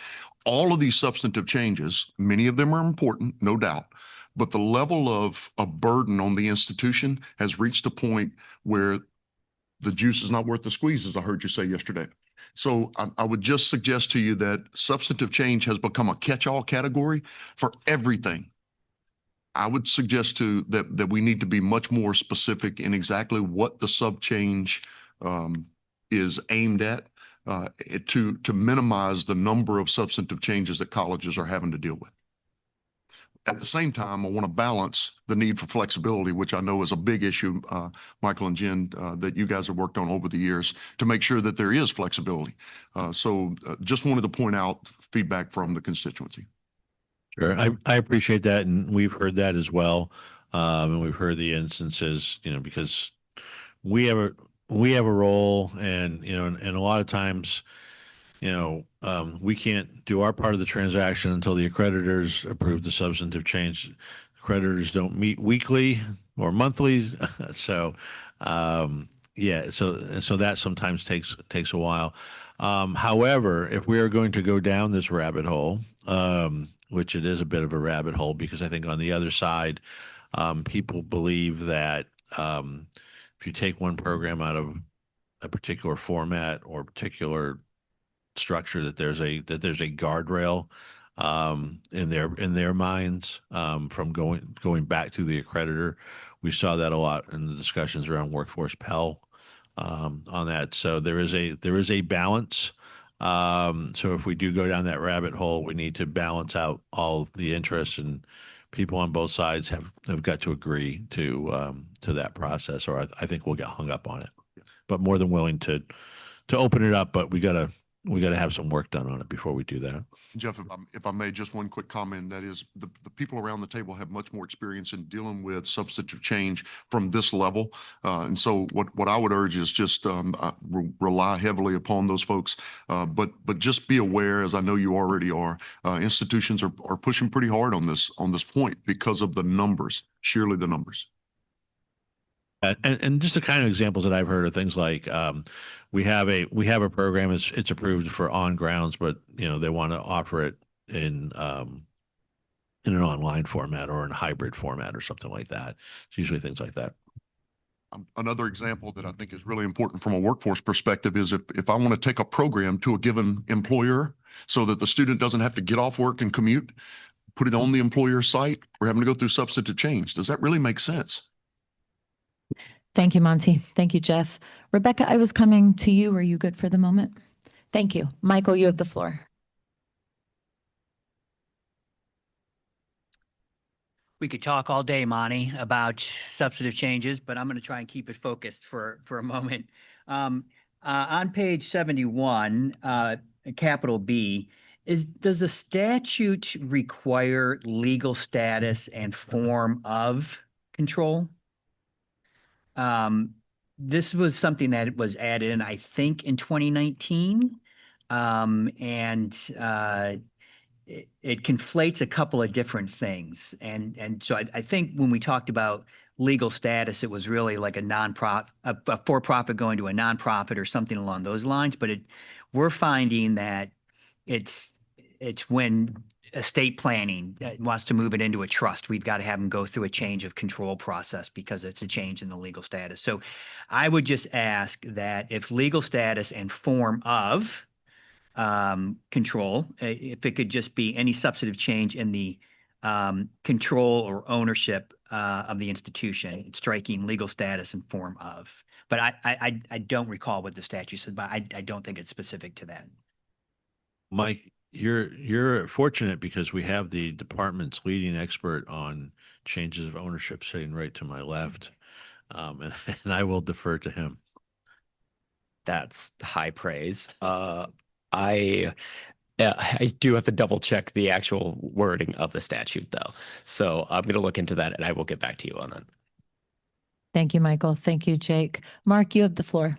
All of these substantive changes, many of them are important, no doubt, but the level of a burden on the institution has reached a point where the juice is not worth the squeeze, as I heard you say yesterday. So I would just suggest to you that substantive change has become a catch-all category for everything. I would suggest that we need to be much more specific in exactly what the sub-change is aimed at to minimize the number of substantive changes that colleges are having to deal with. At the same time, I want to balance the need for flexibility, which I know is a big issue, Michael and Jen, that you guys have worked on over the years to make sure that there is flexibility. So just wanted to point out feedback from the constituency. Sure. I appreciate that. And we've heard that as well. And we've heard the instances, because we have a role and, and a lot of times, we can't do our part of the transaction until the accreditors approve the substantive change. Accreditors don't meet weekly or monthly. So, yeah, so that sometimes takes a while. However, if we are going to go down this rabbit hole, which it is a bit of a rabbit hole, because I think on the other side, people believe that if you take one program out of a particular format or particular structure, that there's a guardrail in their minds from going back to the accreditor. We saw that a lot in the discussions around Workforce Pell on that. So there is a balance. So if we do go down that rabbit hole, we need to balance out all the interests, and people on both sides have got to agree to that process, or I think we'll get hung up on it. But more than willing to open it up, but we gotta have some work done on it before we do that. Jeff, if I may, just one quick comment, that is the people around the table have much more experience in dealing with substantive change from this level. And so what I would urge is just rely heavily upon those folks. But just be aware, as I know you already are, institutions are pushing pretty hard on this point because of the numbers, sheerly the numbers. And just the kind of examples that I've heard are things like we have a program, it's approved for on grounds, but they want to offer it in an online format or in a hybrid format or something like that. It's usually things like that. Another example that I think is really important from a workforce perspective is if I want to take a program to a given employer so that the student doesn't have to get off work and commute, put it on the employer site, we're having to go through substantive change. Does that really make sense? Thank you, Monty. Thank you, Jeff. Rebecca, I was coming to you. Are you good for the moment? Thank you. Michael, you have the floor. We could talk all day, Monty, about substantive changes, but I'm going to try and keep it focused for a moment. On page 71, capital B, does the statute require legal status and form of control? This was something that was added in, I think, in 2019. It conflates a couple of different things. And so I think when we talked about legal status, it was really like a nonprofit, a for-profit going to a nonprofit or something along those lines. But we're finding that it's when estate planning wants to move it into a trust, we've got to have them go through a change of control process because it's a change in the legal status. So I would just ask that if legal status and form of control, if it could just be any substantive change in the control or ownership of the institution, striking legal status and form of. But I don't recall what the statute said, but I don't think it's specific to that. Mike, you're fortunate because we have the department's leading expert on changes of ownership sitting right to my left, and I will defer to him. That's high praise. I do have to double check the actual wording of the statute, though. So I'm going to look into that, and I will get back to you on that. Thank you, Michael. Thank you, Jake. Mark, you have the floor.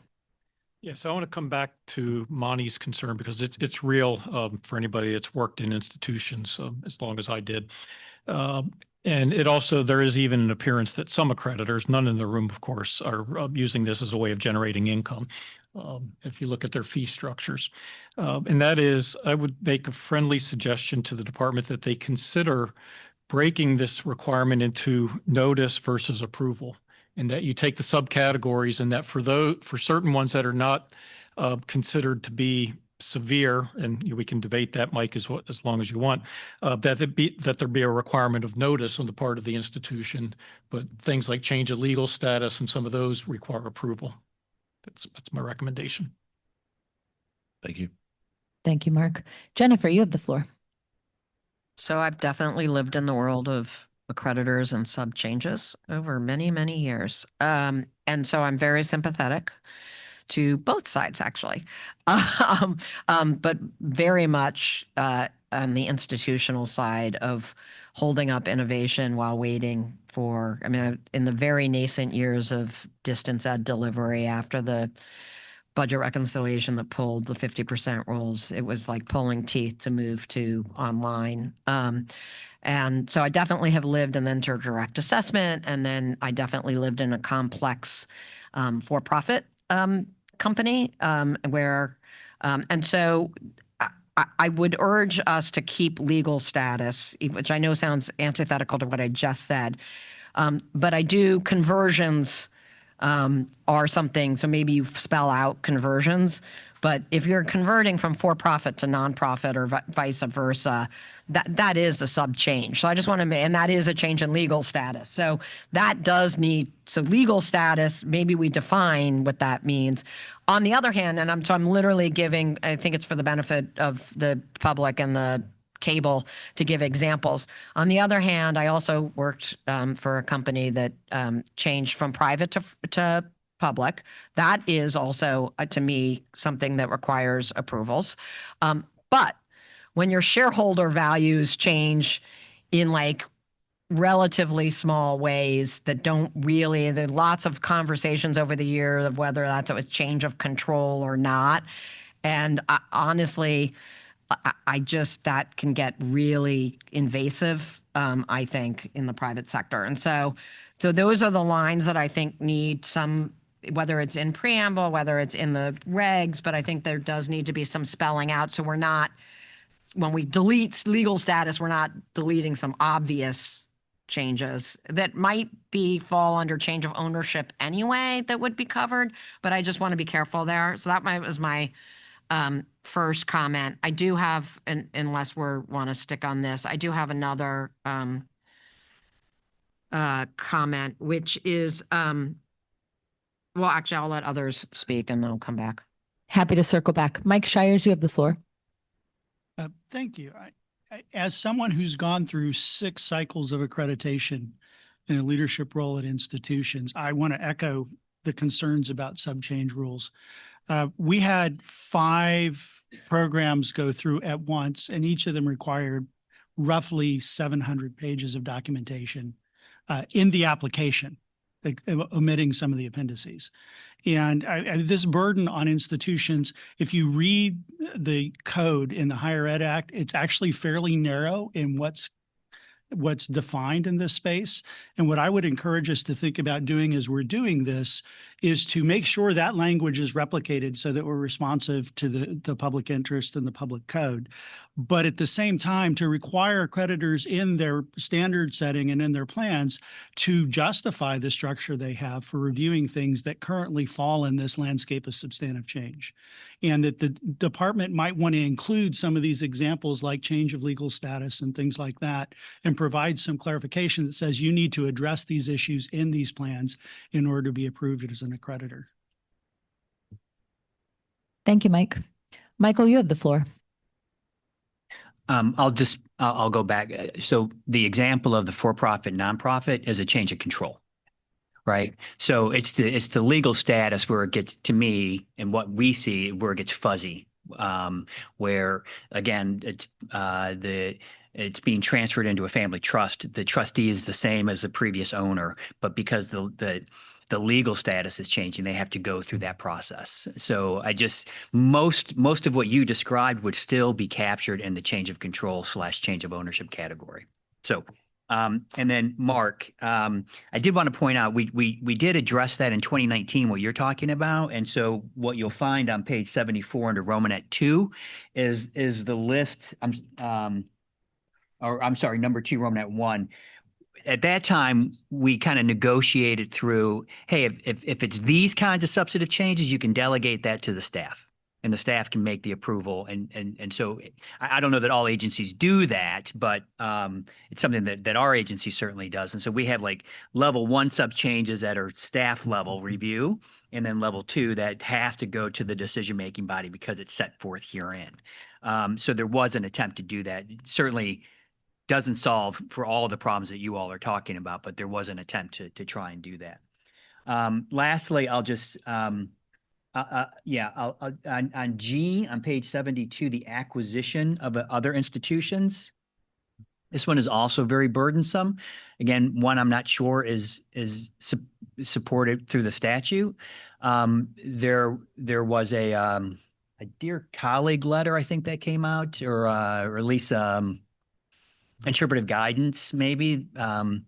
Yes, I want to come back to Monty's concern because it's real for anybody that's worked in institutions as long as I did. And it also, there is even an appearance that some accreditors, none in the room, of course, are using this as a way of generating income. If you look at their fee structures. And that is, I would make a friendly suggestion to the department that they consider breaking this requirement into notice versus approval. And that you take the subcategories and that for certain ones that are not considered to be severe, and we can debate that, Mike, as long as you want, that there be a requirement of notice on the part of the institution, but things like change of legal status and some of those require approval. That's my recommendation. Thank you. Thank you, Mark. Jennifer, you have the floor. So I've definitely lived in the world of accreditors and sub changes over many, many years. And so I'm very sympathetic to both sides, actually, but very much on the institutional side of holding up innovation while waiting for, in the very nascent years of distance ed delivery after the budget reconciliation that pulled the 50% rules. It was like pulling teeth to move to online. And so I definitely have lived in inter-direct assessment, and then I definitely lived in a complex for-profit company where, and so I would urge us to keep legal status, which I know sounds antithetical to what I just said, but I do conversions are something, so maybe you spell out conversions, but if you're converting from for-profit to nonprofit or vice versa, that is a sub change. So I just want to, and that is a change in legal status. So that does need, so legal status, maybe we define what that means. On the other hand, and I'm literally giving, I think it's for the benefit of the public and the table to give examples. On the other hand, I also worked for a company that changed from private to public. That is also, to me, something that requires approvals. But when your shareholder values change in like relatively small ways that don't really, there are lots of conversations over the years of whether that's a change of control or not. And honestly, I just, that can get really invasive, I think, in the private sector. And so those are the lines that I think need some, whether it's in preamble, whether it's in the regs, but I think there does need to be some spelling out. So we're not, when we delete legal status, we're not deleting some obvious changes that might fall under change of ownership anyway that would be covered, but I just want to be careful there. So that was my first comment. I do have, unless we want to stick on this, I do have another comment, which is, well, actually, I'll let others speak and then I'll come back. Happy to circle back. Mike Shires, you have the floor. Thank you. As someone who's gone through 6 cycles of accreditation in a leadership role at institutions, I want to echo the concerns about sub-change rules. We had 5 programs go through at once, and each of them required roughly 700 pages of documentation in the application, like, omitting some of the appendices. And this burden on institutions, if you read the code in the Higher Ed Act, it's actually fairly narrow in what's defined in this space. And what I would encourage us to think about doing as we're doing this is to make sure that language is replicated so that we're responsive to the public interest and the public code. But at the same time, to require accreditors in their standard setting and in their plans to justify the structure they have for reviewing things that currently fall in this landscape of substantive change. And that the department might want to include some of these examples like change of legal status and things like that, and provide some clarification that says you need to address these issues in these plans in order to be approved as an accreditor. Thank you, Mike. Michael, you have the floor. I'll go back. So the example of the for-profit, nonprofit is a change of control, right? So it's the legal status where it gets, to me, and what we see, where it gets fuzzy, where again, it's being transferred into a family trust. The trustee is the same as the previous owner, but because the legal status is changing, they have to go through that process. So most of what you described would still be captured in the change of control / change of ownership category. So, and then Mark, I did want to point out, we did address that in 2019, what you're talking about. And so what you'll find on page 74 under Romanet 2 is the list, I'm sorry, number 2, Romanet 1. At that time, we kind of negotiated through, hey, if it's these kinds of substantive changes, you can delegate that to the staff, and the staff can make the approval. And so I don't know that all agencies do that, but it's something that our agency certainly does. And so we have like level 1 sub changes that are staff level review, and then level 2 that have to go to the decision-making body because it's set forth herein. So there was an attempt to do that. It certainly doesn't solve for all of the problems that you all are talking about, but there was an attempt to try and do that. Lastly, I'll just, on G, on page 72, the acquisition of other institutions. This one is also very burdensome. Again, one I'm not sure is supported through the statute. There was a dear colleague letter, I think that came out, or at least interpretive guidance, maybe 4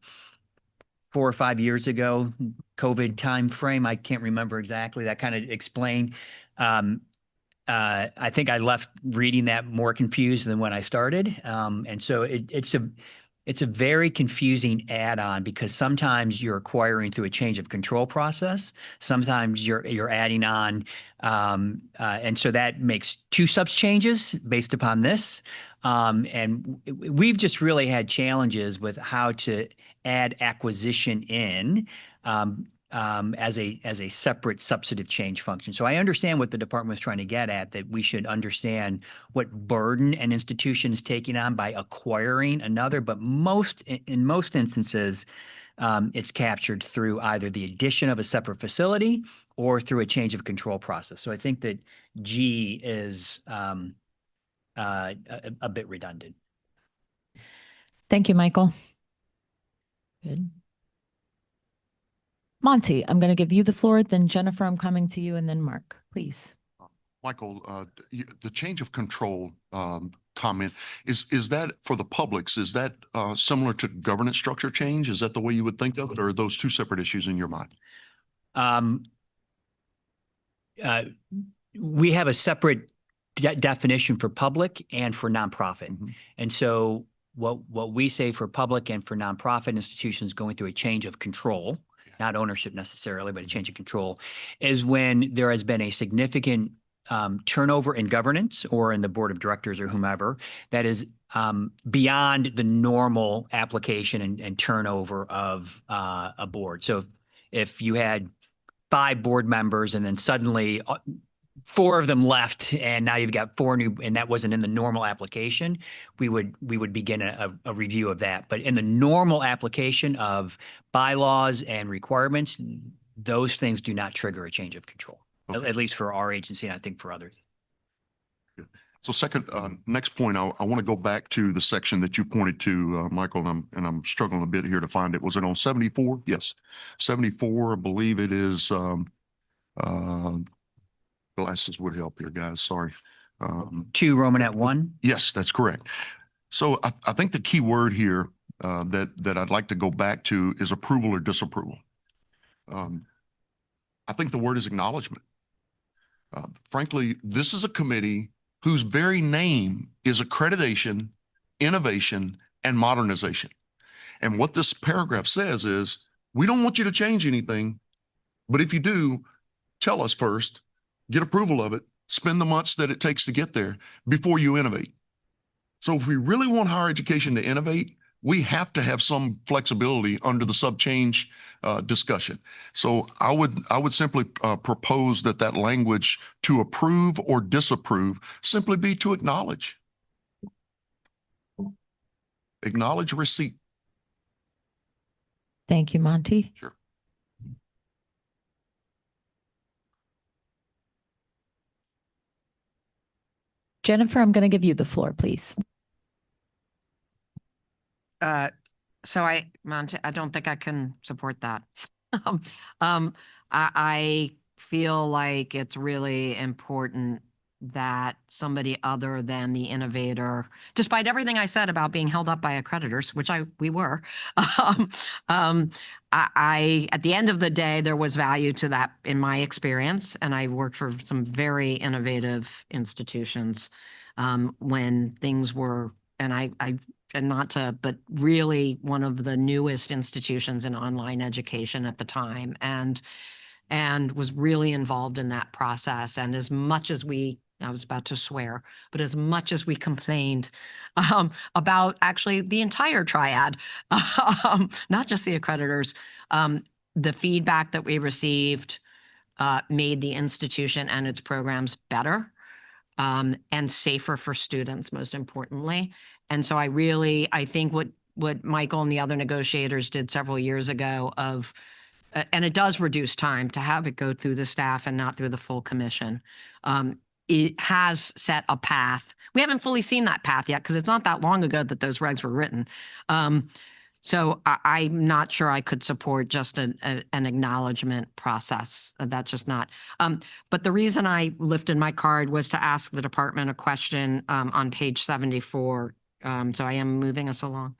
or 5 years ago, COVID time frame. I can't remember exactly. That kind of explained. I think I left reading that more confused than when I started. And so it's a very confusing add-on because sometimes you're acquiring through a change of control process. Sometimes you're adding on. And so that makes 2 subs changes based upon this. And we've just really had challenges with how to add acquisition in as a separate substantive change function. So I understand what the department was trying to get at, that we should understand what burden an institution is taking on by acquiring another, but in most instances, it's captured through either the addition of a separate facility or through a change of control process. So I think that G is a bit redundant. Thank you, Michael. Good. Monty, I'm going to give you the floor, then Jennifer, I'm coming to you, and then Mark, please. Michael, the change of control comment, is that for the publics, is that similar to governance structure change? Is that the way you would think of it, or are those 2 separate issues in your mind? We have a separate definition for public and for nonprofit. Mm-hmm. And so what we say for public and for nonprofit institutions going through a change of control, not ownership necessarily, but a change of control, is when there has been a significant turnover in governance or in the board of directors or whomever that is beyond the normal application and turnover of a board. So if you had 5 board members and then suddenly 4 of them left and now you've got 4 new, and that wasn't in the normal application, we would begin a review of that. But in the normal application of bylaws and requirements, those things do not trigger a change of control, at least for our agency, and I think for others. So second, next point, I want to go back to the section that you pointed to, Michael, and I'm struggling a bit here to find it. Was it on 74? Yes. 74, I believe it is, glasses would help here, guys. Sorry. 2 Romanet 1. Yes, that's correct. So I think the key word here that I'd like to go back to is approval or disapproval. I think the word is acknowledgement. Frankly, this is a committee whose very name is accreditation, innovation, and modernization. And what this paragraph says is, we don't want you to change anything, but if you do, tell us first, get approval of it, spend the months that it takes to get there before you innovate. So if we really want higher education to innovate, we have to have some flexibility under the sub-change discussion. So I would simply propose that language to approve or disapprove simply be to acknowledge. Acknowledge receipt. Thank you, Monty. Sure. Jennifer, I'm going to give you the floor, please. Monty, I don't think I can support that. I feel like it's really important that somebody other than the innovator, despite everything I said about being held up by accreditors, which we were, I at the end of the day, there was value to that in my experience, and I worked for some very innovative institutions when things were, but really one of the newest institutions in online education at the time, and was really involved in that process. And as much as I was about to swear, but as much as we complained about actually the entire triad, not just the accreditors, the feedback that we received made the institution and its programs better and safer for students, most importantly. And so I think what Michael and the other negotiators did several years ago and it does reduce time to have it go through the staff and not through the full commission. It has set a path. We haven't fully seen that path yet because it's not that long ago that those regs were written. So I'm not sure I could support just an acknowledgement process. That's just not. But the reason I lifted my card was to ask the department a question on page 74. So I am moving us along.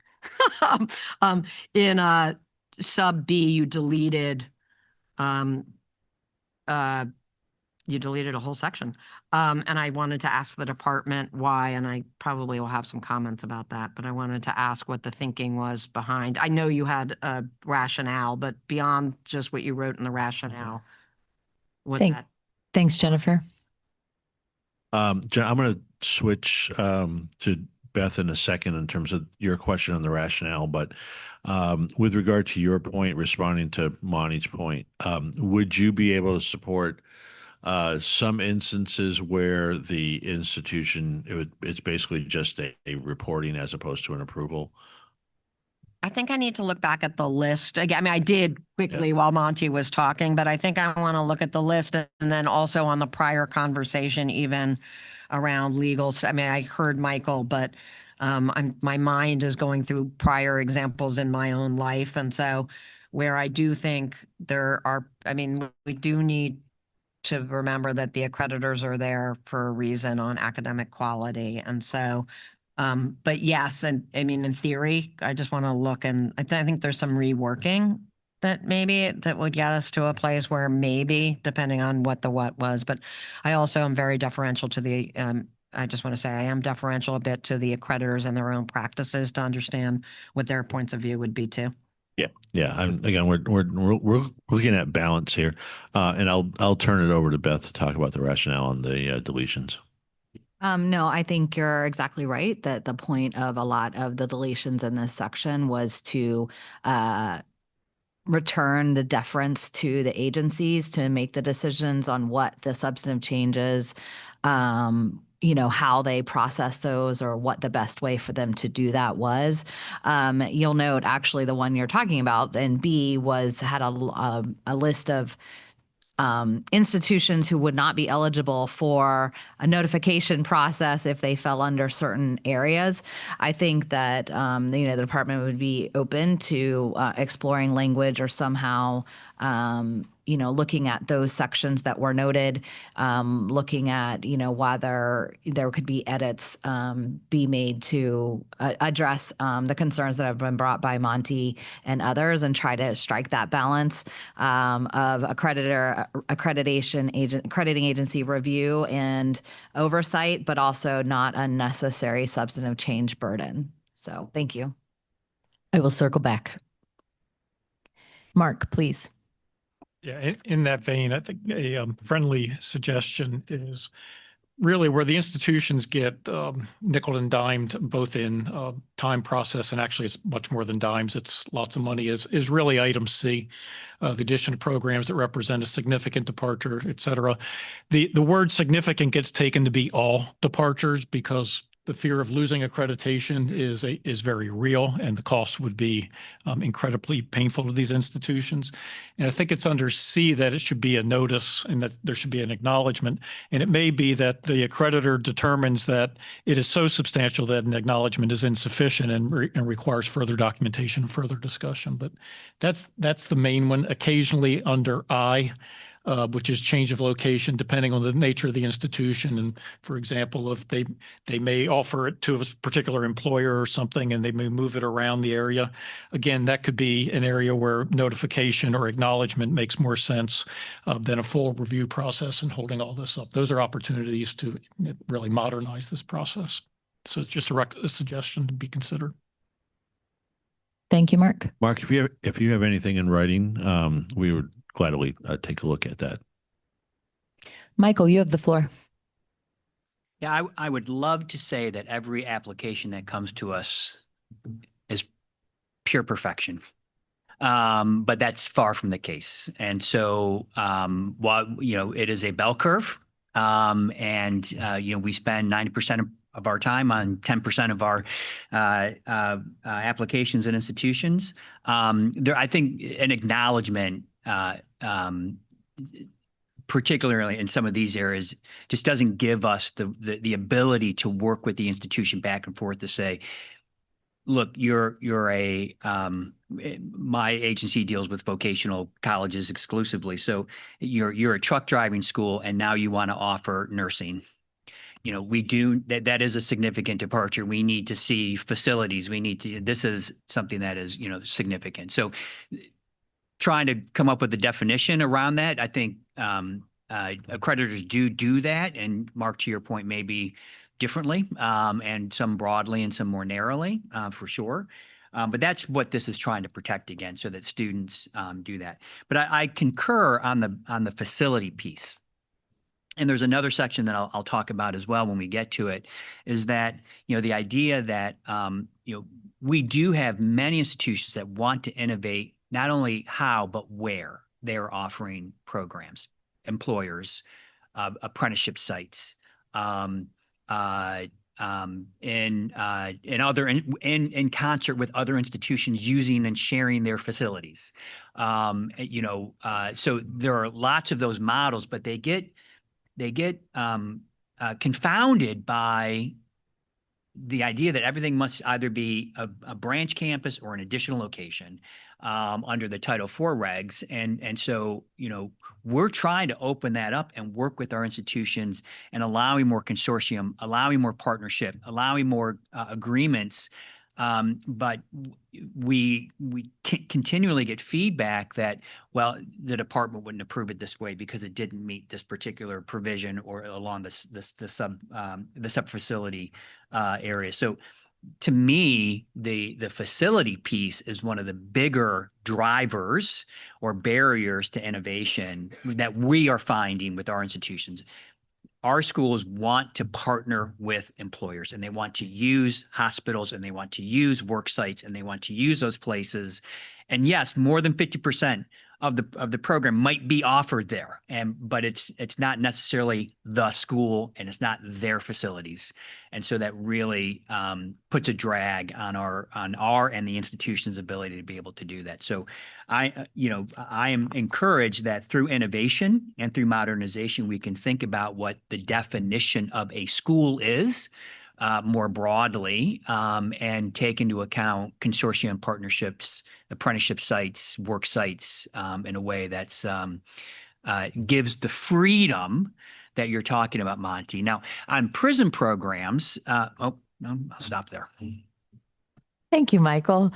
In sub B, you deleted a whole section. And I wanted to ask the department why, and I probably will have some comments about that, but I wanted to ask what the thinking was behind. I know you had a rationale, but beyond just what you wrote in the rationale. Thanks, Jennifer. Jen, I'm going to switch to Beth in a second in terms of your question on the rationale, but with regard to your point, responding to Monty's point, would you be able to support some instances where the institution, it's basically just a reporting as opposed to an approval? I think I need to look back at the list. Again, I mean, I did quickly while Monty was talking, but I think I want to look at the list and then also on the prior conversation, even around legal. I mean, I heard Michael, but my mind is going through prior examples in my own life. And so where I do think there are, I mean, we do need to remember that the accreditors are there for a reason on academic quality. And so, but yes, and I mean, in theory, I just want to look and I think there's some reworking that maybe that would get us to a place where maybe, depending on what was, but I also am very deferential to the, I just want to say I am deferential a bit to the accreditors and their own practices to understand what their points of view would be too. Yeah. Again, we're looking at balance here, and I'll turn it over to Beth to talk about the rationale on the deletions. No, I think you're exactly right that the point of a lot of the deletions in this section was to return the deference to the agencies to make the decisions on what the substantive changes, how they process those or what the best way for them to do that was. You'll note actually the one you're talking about in B had a list of institutions who would not be eligible for a notification process if they fell under certain areas. I think that the department would be open to exploring language or somehow looking at those sections that were noted, looking at whether there could be edits be made to address the concerns that have been brought by Monty and others, and try to strike that balance of accrediting agency review and oversight, but also not unnecessary substantive change burden. So thank you. I will circle back. Mark, please. Yeah, in that vein, I think a friendly suggestion is really where the institutions get nickel and dimed, both in time process, and actually it's much more than dimes, it's lots of money, is really item C, the addition of programs that represent a significant departure, et cetera. The word significant gets taken to be all departures because the fear of losing accreditation is very real, and the cost would be incredibly painful to these institutions. And I think it's under C that it should be a notice and that there should be an acknowledgement. And it may be that the accreditor determines that it is so substantial that an acknowledgement is insufficient and requires further documentation and further discussion. But that's the main one. Occasionally under I, which is change of location, depending on the nature of the institution. And for example, if they may offer it to a particular employer or something, and they may move it around the area. Again, that could be an area where notification or acknowledgement makes more sense than a full review process and holding all this up. Those are opportunities to really modernize this process. So it's just a suggestion to be considered. Thank you, Mark. Mark, if you have anything in writing, we would gladly take a look at that. Michael, you have the floor. Yeah, I would love to say that every application that comes to us is pure perfection. But that's far from the case. And so while it is a bell curve, and we spend 90% of our time on 10% of our applications and institutions, I think an acknowledgement, particularly in some of these areas, just doesn't give us the ability to work with the institution back and forth to say, look, my agency deals with vocational colleges exclusively. So you're a truck driving school and now you want to offer nursing. That is a significant departure. We need to see facilities. This is something that is, significant. So trying to come up with a definition around that, I think accreditors do that. And Mark, to your point, maybe differently, and some broadly and some more narrowly, for sure. But that's what this is trying to protect against, so that students do that. But I concur on the facility piece. And there's another section that I'll talk about as well when we get to it, is that, the idea that, we do have many institutions that want to innovate, not only how, but where they're offering programs, employers, apprenticeship sites, in concert with other institutions using and sharing their facilities. So there are lots of those models, but they get confounded by the idea that everything must either be a branch campus or an additional location under the Title IV regs. And so, we're trying to open that up and work with our institutions and allowing more consortium, allowing more partnership, allowing more agreements. But we continually get feedback that, well, the department wouldn't approve it this way because it didn't meet this particular provision or along the sub facility area. So to me, the facility piece is one of the bigger drivers or barriers to innovation that we are finding with our institutions. Our schools want to partner with employers, and they want to use hospitals, and they want to use work sites, and they want to use those places. And yes, more than 50% of the program might be offered there, but it's not necessarily the school, and it's not their facilities. And so that really puts a drag on our and the institution's ability to be able to do that. So I am encouraged that through innovation and through modernization, we can think about what the definition of a school is more broadly, and take into account consortium partnerships, apprenticeship sites, work sites, in a way that's gives the freedom that you're talking about, Monty. Now, on prison programs, I'll stop there. Thank you, Michael.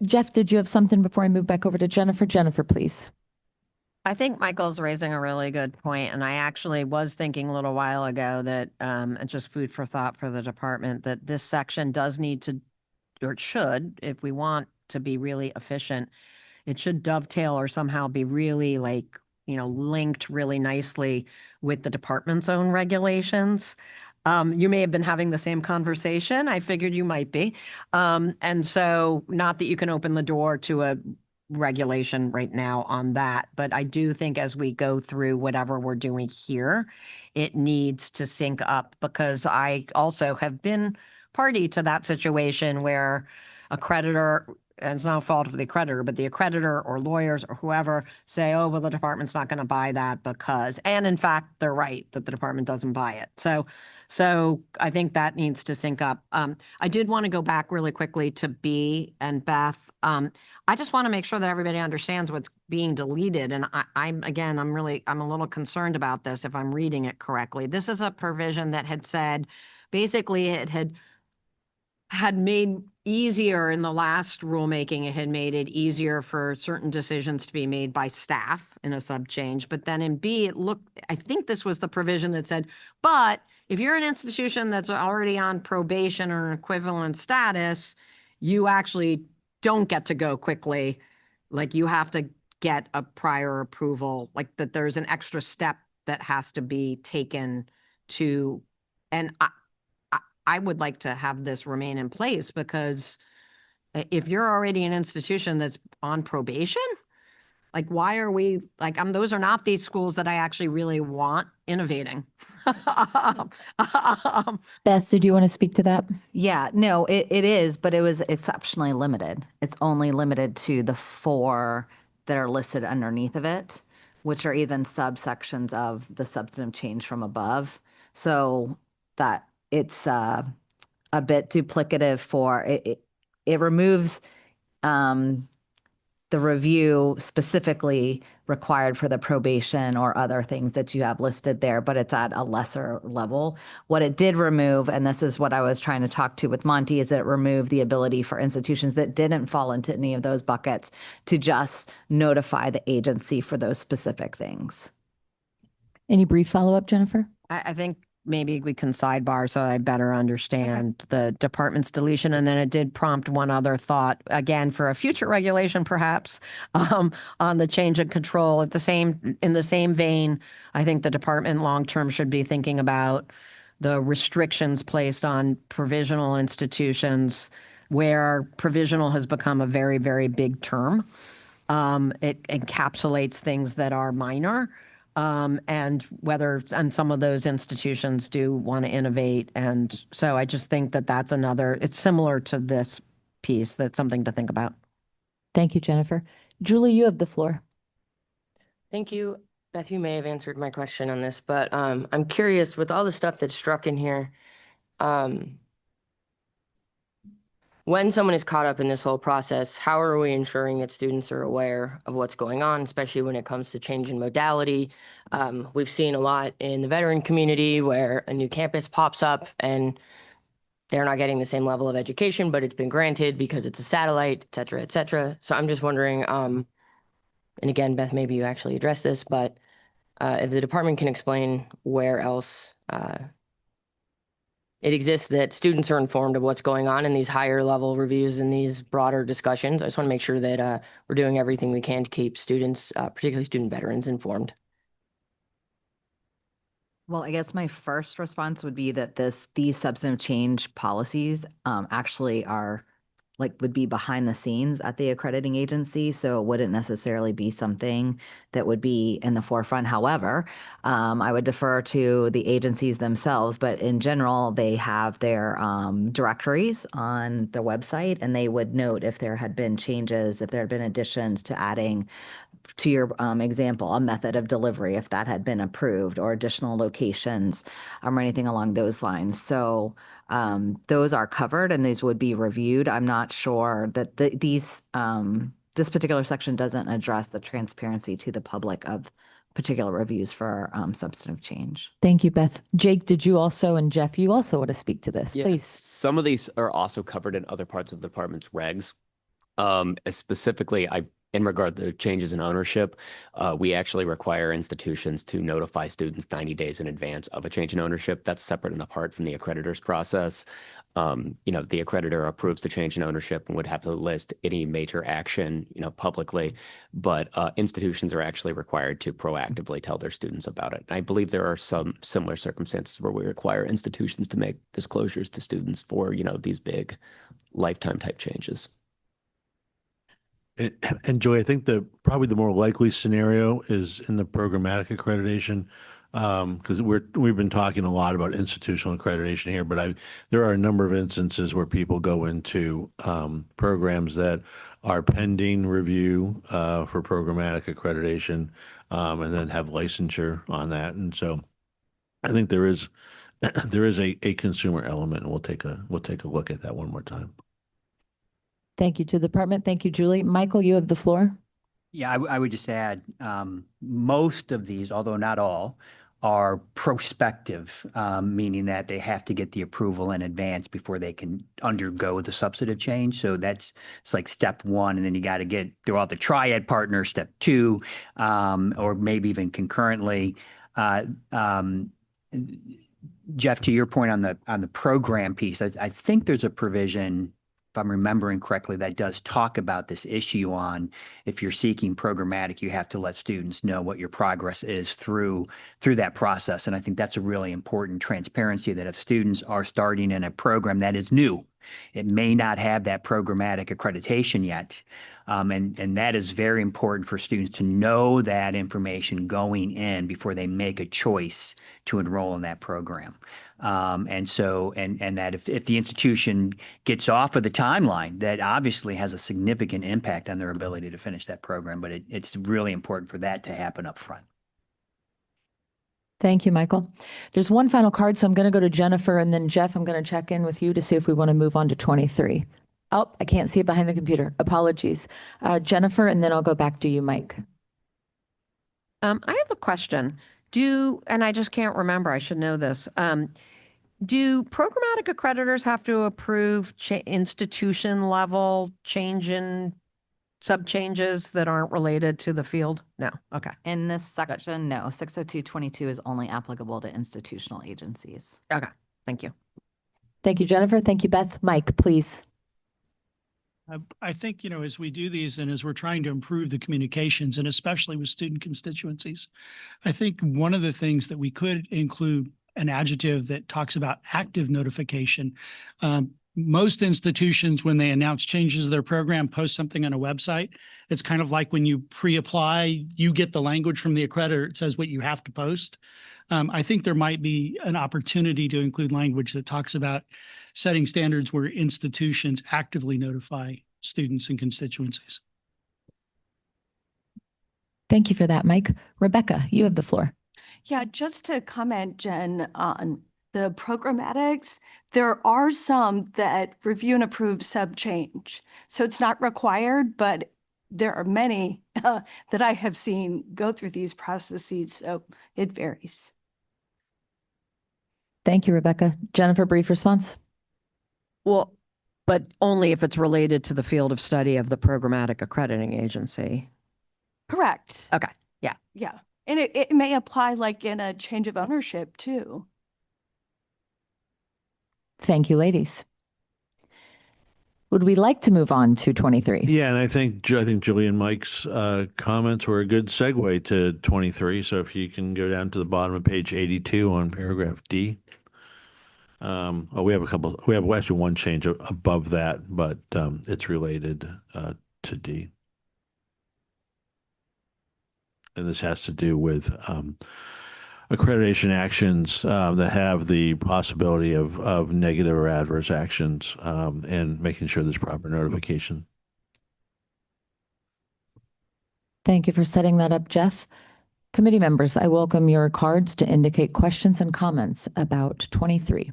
Jeff, did you have something before I move back over to Jennifer? Jennifer, please. I think Michael's raising a really good point, and I actually was thinking a little while ago that, it's just food for thought for the department, that this section does need to, or it should, if we want to be really efficient, it should dovetail or somehow be really linked really nicely with the department's own regulations. You may have been having the same conversation. I figured you might be. And so not that you can open the door to a regulation right now on that, but I do think as we go through whatever we're doing here, it needs to sync up, because I also have been party to that situation where a creditor, and it's no fault of the accreditor, but the accreditor or lawyers or whoever say, oh, well, the department's not going to buy that because, and in fact, they're right that the department doesn't buy it. So I think that needs to sync up. I did want to go back really quickly to B and Beth. I just want to make sure that everybody understands what's being deleted. And I'm a little concerned about this if I'm reading it correctly. This is a provision that had said, basically it had made easier in the last rulemaking, it had made it easier for certain decisions to be made by staff in a sub change. But then in B, I think this was the provision that said, but if you're an institution that's already on probation or an equivalent status, you actually don't get to go quickly. Like you have to get a prior approval, like that there's an extra step that has to be taken to, and I would like to have this remain in place, because if you're already an institution that's on probation, like why are we those are not these schools that I actually really want innovating. Beth, did you want to speak to that? Yeah, no, it is, but it was exceptionally limited. It's only limited to the 4 that are listed underneath of it, which are even subsections of the substantive change from above. So that it's a bit duplicative for it. it removes the review specifically required for the probation or other things that you have listed there, but it's at a lesser level. What it did remove, and this is what I was trying to talk to with Monty, is it removed the ability for institutions that didn't fall into any of those buckets to just notify the agency for those specific things. Any brief follow-up, Jennifer? I think maybe we can sidebar so I better understand the department's deletion. And then it did prompt one other thought, again, for a future regulation, perhaps, on the change of control. In the same vein, I think the department long-term should be thinking about the restrictions placed on provisional institutions where provisional has become a very, very big term. It encapsulates things that are minor. And some of those institutions do want to innovate. And so I just think that that's it's similar to this piece. That's something to think about. Thank you, Jennifer. Julie, you have the floor. Thank you. Beth, you may have answered my question on this, but I'm curious with all the stuff that's struck in here, when someone is caught up in this whole process, how are we ensuring that students are aware of what's going on, especially when it comes to change in modality? We've seen a lot in the veteran community where a new campus pops up and they're not getting the same level of education, but it's been granted because it's a satellite, et cetera, et cetera. So I'm just wondering, and again, Beth, maybe you actually addressed this, but if the department can explain where else it exists that students are informed of what's going on in these higher level reviews and these broader discussions. I just want to make sure that we're doing everything we can to keep students, particularly student veterans, informed. Well, I guess my first response would be that these substantive change policies actually would be behind the scenes at the accrediting agency. So it wouldn't necessarily be something that would be in the forefront. However, I would defer to the agencies themselves, but in general, they have their directories on the website, and they would note if there had been changes, if there had been additions to adding, to your example, a method of delivery, if that had been approved, or additional locations, or anything along those lines. So those are covered and these would be reviewed. I'm not sure that this particular section doesn't address the transparency to the public of particular reviews for substantive change. Thank you, Beth. Jake, did you also, and Jeff, you also want to speak to this, please? Some of these are also covered in other parts of the department's regs. Specifically, in regard to changes in ownership, we actually require institutions to notify students 90 days in advance of a change in ownership. That's separate and apart from the accreditor's process. The accreditor approves the change in ownership and would have to list any major action, publicly, but institutions are actually required to proactively tell their students about it. And I believe there are some similar circumstances where we require institutions to make disclosures to students for, these big lifetime type changes. And Joey, I think probably the more likely scenario is in the programmatic accreditation, because we've been talking a lot about institutional accreditation here, but there are a number of instances where people go into programs that are pending review for programmatic accreditation, and then have licensure on that. And so I think there is a consumer element, and we'll take a look at that one more time. Thank you to the department. Thank you, Julie. Michael, you have the floor. Yeah, I would just add, most of these, although not all, are prospective, meaning that they have to get the approval in advance before they can undergo the substantive change. So it's like step one, and then you got to get through all the triad partners, step two, or maybe even concurrently. Jeff, to your point on the program piece, I think there's a provision, if I'm remembering correctly, that does talk about this issue on if you're seeking programmatic, you have to let students know what your progress is through that process. And I think that's a really important transparency, that if students are starting in a program that is new, it may not have that programmatic accreditation yet. And that is very important for students to know that information going in before they make a choice to enroll in that program. And that if the institution gets off of the timeline, that obviously has a significant impact on their ability to finish that program. But it's really important for that to happen up front. Thank you, Michael. There's one final card, so I'm going to go to Jennifer, and then Jeff, I'm going to check in with you to see if we want to move on to 23. Oh, I can't see it behind the computer. Apologies. Jennifer, and then I'll go back to you, Mike. I have a question. And I just can't remember, I should know this. Do programmatic accreditors have to approve institution level sub changes that aren't related to the field? No. Okay. In this section, no, 60222 is only applicable to institutional agencies. Okay. Thank you. Thank you, Jennifer. Thank you, Beth. Mike, please. I think, as we do these and as we're trying to improve the communications and especially with student constituencies, I think one of the things that we could include an adjective that talks about active notification. Most institutions, when they announce changes to their program, post something on a website. It's kind of like when you pre-apply, you get the language from the accreditor. It says what you have to post. I think there might be an opportunity to include language that talks about setting standards where institutions actively notify students and constituencies. Thank you for that, Mike. Rebecca, you have the floor. Yeah, just to comment, Jen, on the programmatics, there are some that review and approve sub change. So it's not required, but there are many that I have seen go through these processes. So it varies. Thank you, Rebecca. Jennifer, brief response. Well, but only if it's related to the field of study of the programmatic accrediting agency. Correct. Okay. Yeah. Yeah. And it may apply like in a change of ownership too. Thank you, ladies. Would we like to move on to 23? Yeah, and I think Julie and Mike's comments were a good segue to 23. So if you can go down to the bottom of page 82 on paragraph D. We have actually one change above that, but it's related to D. And this has to do with accreditation actions that have the possibility of negative or adverse actions and making sure there's proper notification. Thank you for setting that up, Jeff. Committee members, I welcome your cards to indicate questions and comments about 23.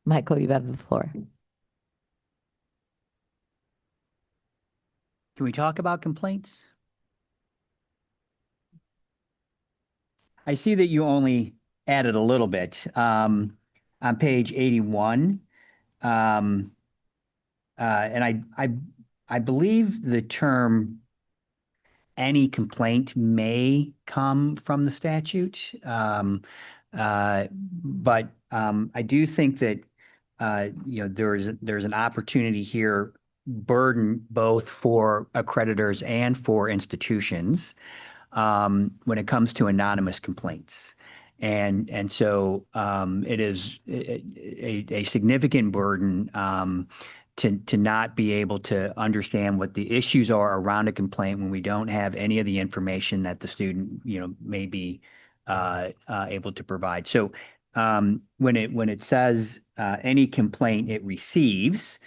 Michael, you have the floor. Can we talk about complaints? I see that you only added a little bit on page 81. And I believe the term any complaint may come from the statute. But I do think that there's an opportunity here, burden both for accreditors and for institutions when it comes to anonymous complaints. And so it is a significant burden to not be able to understand what the issues are around a complaint when we don't have any of the information that the student may be able to provide. So when it says any complaint it receives,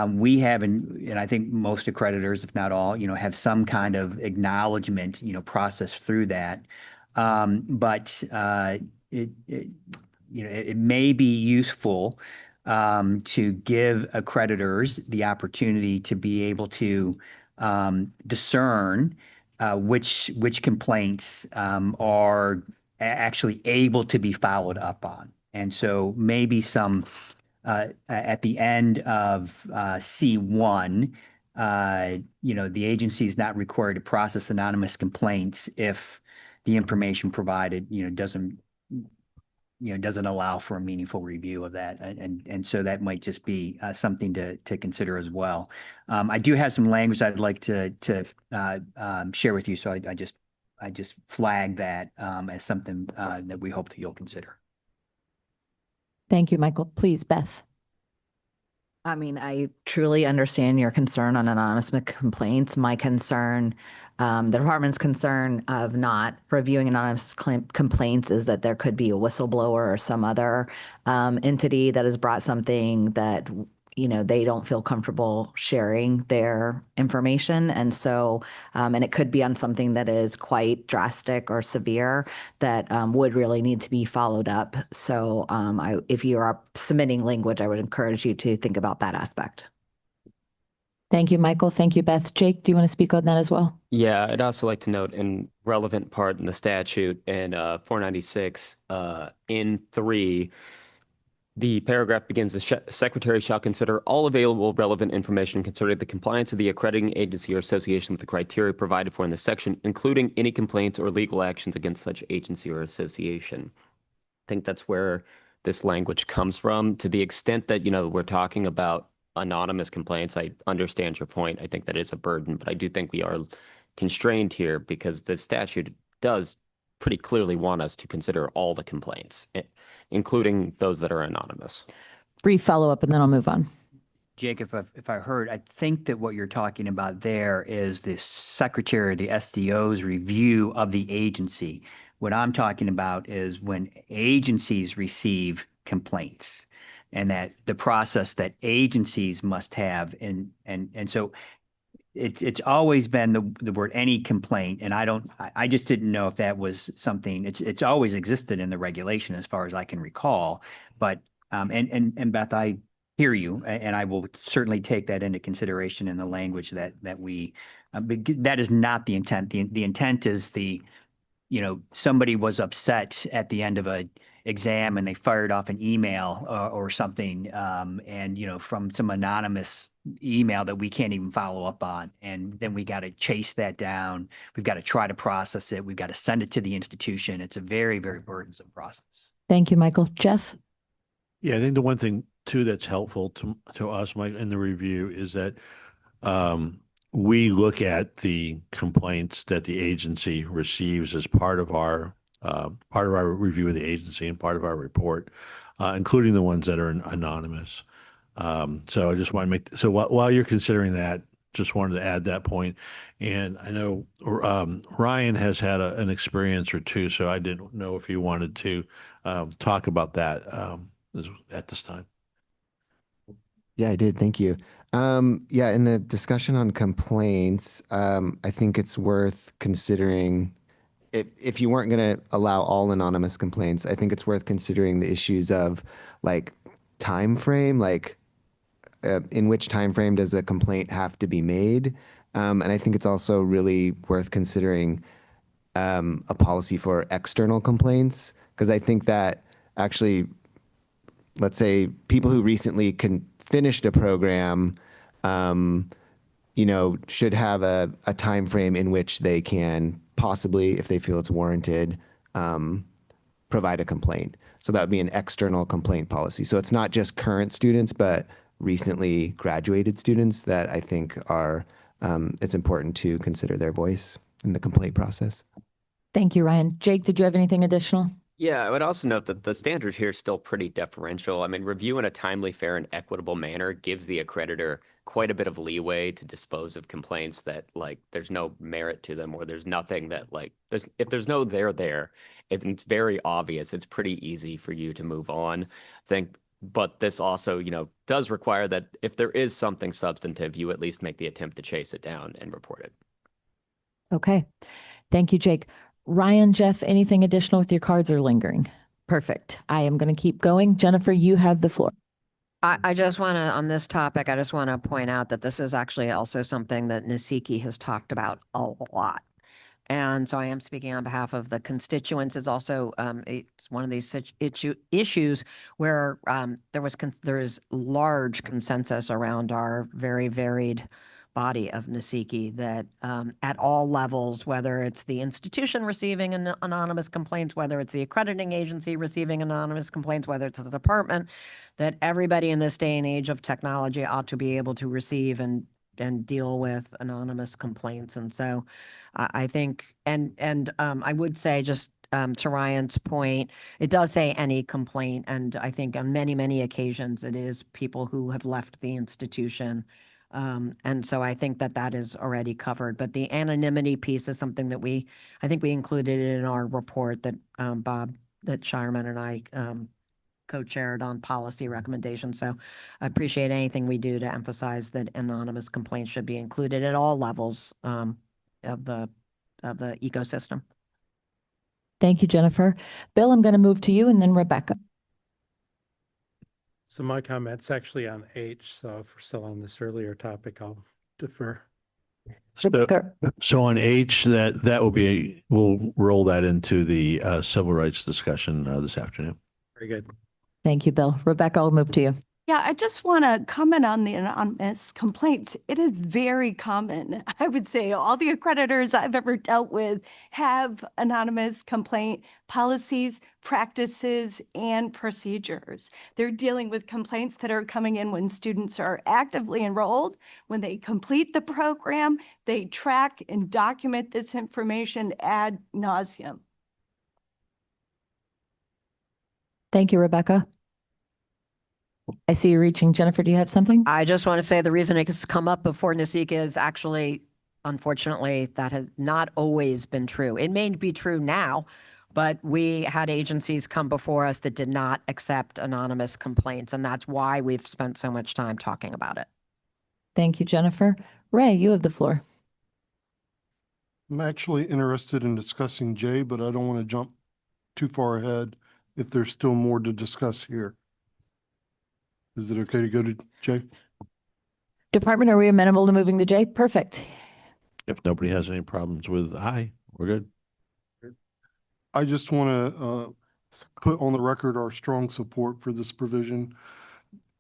we have, and I think most accreditors, if not all, have some kind of acknowledgement, process through that. But it may be useful to give accreditors the opportunity to be able to discern which complaints are actually able to be followed up on. And so maybe some at the end of C1, the agency is not required to process anonymous complaints if the information provided, doesn't allow for a meaningful review of that. And so that might just be something to consider as well. I do have some language I'd like to share with you. So I just flag that as something that we hope that you'll consider. Thank you, Michael. Please, Beth. I mean, I truly understand your concern on anonymous complaints. My concern, the department's concern of not reviewing anonymous complaints is that there could be a whistleblower or some other entity that has brought something that they don't feel comfortable sharing their information. And so, and it could be on something that is quite drastic or severe that would really need to be followed up. So if you are submitting language, I would encourage you to think about that aspect. Thank you, Michael. Thank you, Beth. Jake, do you want to speak on that as well? Yeah, I'd also like to note in relevant part in the statute in 496 in 3, the paragraph begins, the secretary shall consider all available relevant information concerning the compliance of the accrediting agency or association with the criteria provided for in the section, including any complaints or legal actions against such agency or association. I think that's where this language comes from. To the extent that, we're talking about anonymous complaints, I understand your point. I think that is a burden, but I do think we are constrained here because the statute does pretty clearly want us to consider all the complaints, including those that are anonymous. Brief follow-up and then I'll move on. Jake, if I heard, I think that what you're talking about there is the secretary, the SDO's review of the agency. What I'm talking about is when agencies receive complaints and that the process that agencies must have. And so it's always been the word any complaint. And I just didn't know if that was something, it's always existed in the regulation as far as I can recall. But, and Beth, I hear you, and I will certainly take that into consideration in the language that we, that is not the intent. The intent is somebody was upset at the end of a exam and they fired off an email or something, and from some anonymous email that we can't even follow up on. And then we got to chase that down. We've got to try to process it. We've got to send it to the institution. It's a very, very burdensome process. Thank you, Michael. Jeff? Yeah, I think the one thing too that's helpful to us, Mike, in the review is that we look at the complaints that the agency receives as part of our review of the agency and part of our report, including the ones that are anonymous. So I just want to make, so while you're considering that, just wanted to add that point. And I know Ryan has had an experience or two, so I didn't know if you wanted to talk about that at this time. Yeah, I did. Thank you. Yeah, in the discussion on complaints, I think it's worth considering if you weren't going to allow all anonymous complaints, I think it's worth considering the issues of time frame, in which time frame does a complaint have to be made? And I think it's also really worth considering a policy for external complaints, because I think that actually, let's say people who recently finished a program, should have a time frame in which they can possibly, if they feel it's warranted, provide a complaint. So that would be an external complaint policy. So it's not just current students, but recently graduated students that I think are, it's important to consider their voice in the complaint process. Thank you, Ryan. Jake, did you have anything additional? Yeah, I would also note that the standard here is still pretty deferential. I mean, review in a timely, fair, and equitable manner gives the accreditor quite a bit of leeway to dispose of complaints that there's no merit to them, or there's nothing that if there's no there, it's very obvious. It's pretty easy for you to move on. But this also, does require that if there is something substantive, you at least make the attempt to chase it down and report it. Okay. Thank you, Jake. Ryan, Jeff, anything additional with your cards or lingering? Perfect. I am going to keep going. Jennifer, you have the floor. I just want to, on this topic, I just want to point out that this is actually also something that NSEKI has talked about a lot. And so I am speaking on behalf of the constituents. It's also, it's one of these issues where there is large consensus around our very varied body of NSEKI that at all levels, whether it's the institution receiving anonymous complaints, whether it's the accrediting agency receiving anonymous complaints, whether it's the department, that everybody in this day and age of technology ought to be able to receive and deal with anonymous complaints. And so I think, and I would say just to Ryan's point, it does say any complaint. And I think on many, many occasions, it is people who have left the institution. And so I think that is already covered. But the anonymity piece is something that I think we included in our report that Bob, that Shireman and I co-chaired on policy recommendations. So I appreciate anything we do to emphasize that anonymous complaints should be included at all levels of the ecosystem. Thank you, Jennifer. Bill, I'm going to move to you and then Rebecca. So my comment's actually on H, so if we're still on this earlier topic, I'll defer. So on H, that will be, we'll roll that into the civil rights discussion this afternoon. Very good. Thank you, Bill. Rebecca, I'll move to you. Yeah, I just want to comment on the anonymous complaints. It is very common. I would say all the accreditors I've ever dealt with have anonymous complaint policies, practices, and procedures. They're dealing with complaints that are coming in when students are actively enrolled. When they complete the program, they track and document this information ad nauseum. Thank you, Rebecca. I see you reaching. Jennifer, do you have something? I just want to say the reason it has come up before NASICA is actually, unfortunately, that has not always been true. It may be true now, but we had agencies come before us that did not accept anonymous complaints, and that's why we've spent so much time talking about it. Thank you, Jennifer. Ray, you have the floor. I'm actually interested in discussing J, but I don't want to jump too far ahead if there's still more to discuss here. Is it okay to go to J? Department, are we amenable to moving to J? Perfect. If nobody has any problems with I, we're good. I just want to put on the record our strong support for this provision.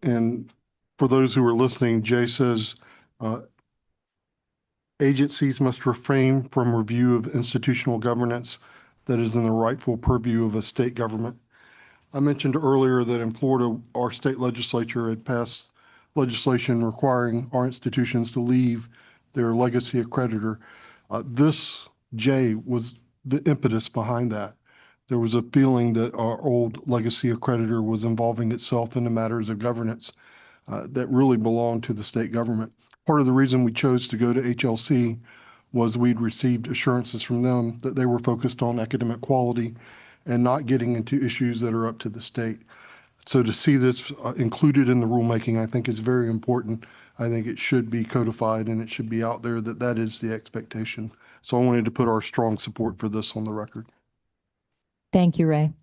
And for those who are listening, J says agencies must refrain from review of institutional governance that is in the rightful purview of a state government. I mentioned earlier that in Florida, our state legislature had passed legislation requiring our institutions to leave their legacy accreditor. This J was the impetus behind that. There was a feeling that our old legacy accreditor was involving itself in the matters of governance that really belonged to the state government. Part of the reason we chose to go to HLC was we'd received assurances from them that they were focused on academic quality and not getting into issues that are up to the state. So to see this included in the rulemaking, I think is very important. I think it should be codified and it should be out there that that is the expectation. So I wanted to put our strong support for this on the record. Thank you, Ray.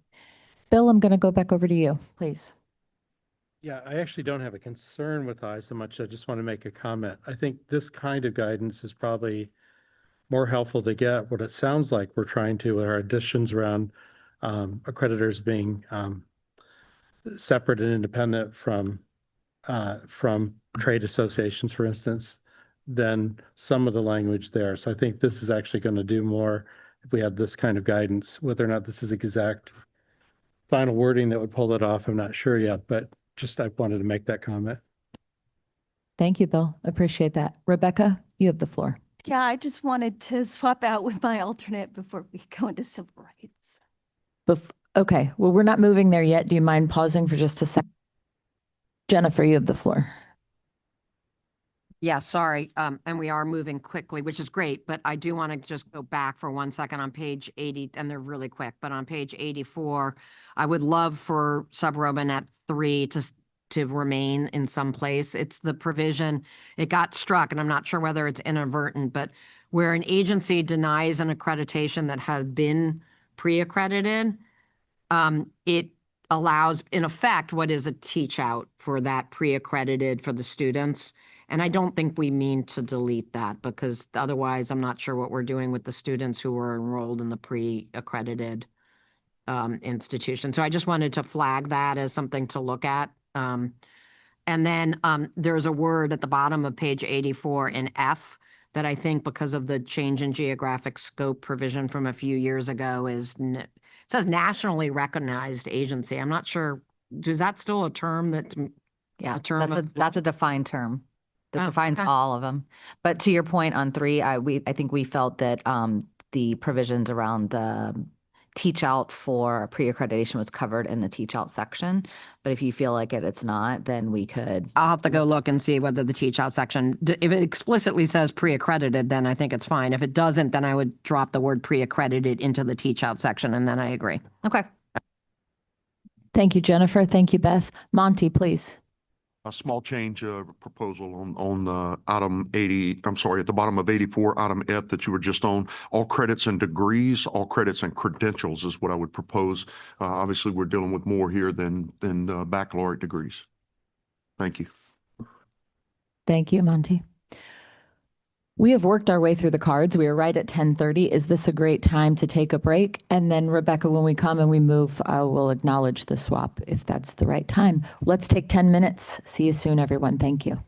Bill, I'm going to go back over to you, please. Yeah, I actually don't have a concern with I so much. I just want to make a comment. I think this kind of guidance is probably more helpful to get. What it sounds like we're trying to are additions around accreditors being separate and independent from trade associations, for instance, than some of the language there. So I think this is actually going to do more if we have this kind of guidance. Whether or not this is exact final wording that would pull it off, I'm not sure yet, but just I wanted to make that comment. Thank you, Bill. Appreciate that. Rebecca, you have the floor. Yeah, I just wanted to swap out with my alternate before we go into civil rights. Okay, well, we're not moving there yet. Do you mind pausing for just a second? Jennifer, you have the floor. Yeah, sorry. And we are moving quickly, which is great, but I do want to just go back for 1 second on page 80, and they're really quick, but on page 84, I would love for sub-Romanet 3 to remain in some place. It's the provision, it got struck, and I'm not sure whether it's inadvertent, but where an agency denies an accreditation that has been pre-accredited, it allows, in effect, what is a teach out for that pre-accredited for the students. And I don't think we mean to delete that, because otherwise I'm not sure what we're doing with the students who were enrolled in the pre-accredited institution. So I just wanted to flag that as something to look at. And then there's a word at the bottom of page 84 in F that I think, because of the change in geographic scope provision from a few years ago, it says nationally recognized agency. I'm not sure, is that still a term that's Yeah, a term that's a defined term that Oh, defines okay. all of them. But to your point on 3, I think we felt that the provisions around the teach out for pre-accreditation was covered in the teach out section. But if you feel like it's not, then we could. I'll have to go look and see whether the teach out section, if it explicitly says pre-accredited, then I think it's fine. If it doesn't, then I would drop the word pre-accredited into the teach out section, and then I agree. Okay. Thank you, Jennifer. Thank you, Beth. Monty, please. A small change proposal on item 80, I'm sorry, at the bottom of 84, item F that you were just on. All credits and degrees, all credits and credentials is what I would propose. Obviously, we're dealing with more here than baccalaureate degrees. Thank you. Thank you, Monty. We have worked our way through the cards. We are right at 10:30. Is this a great time to take a break? And then Rebecca, when we come and we move, I will acknowledge the swap if that's the right time. Let's take 10 minutes. See you soon, everyone. Thank you.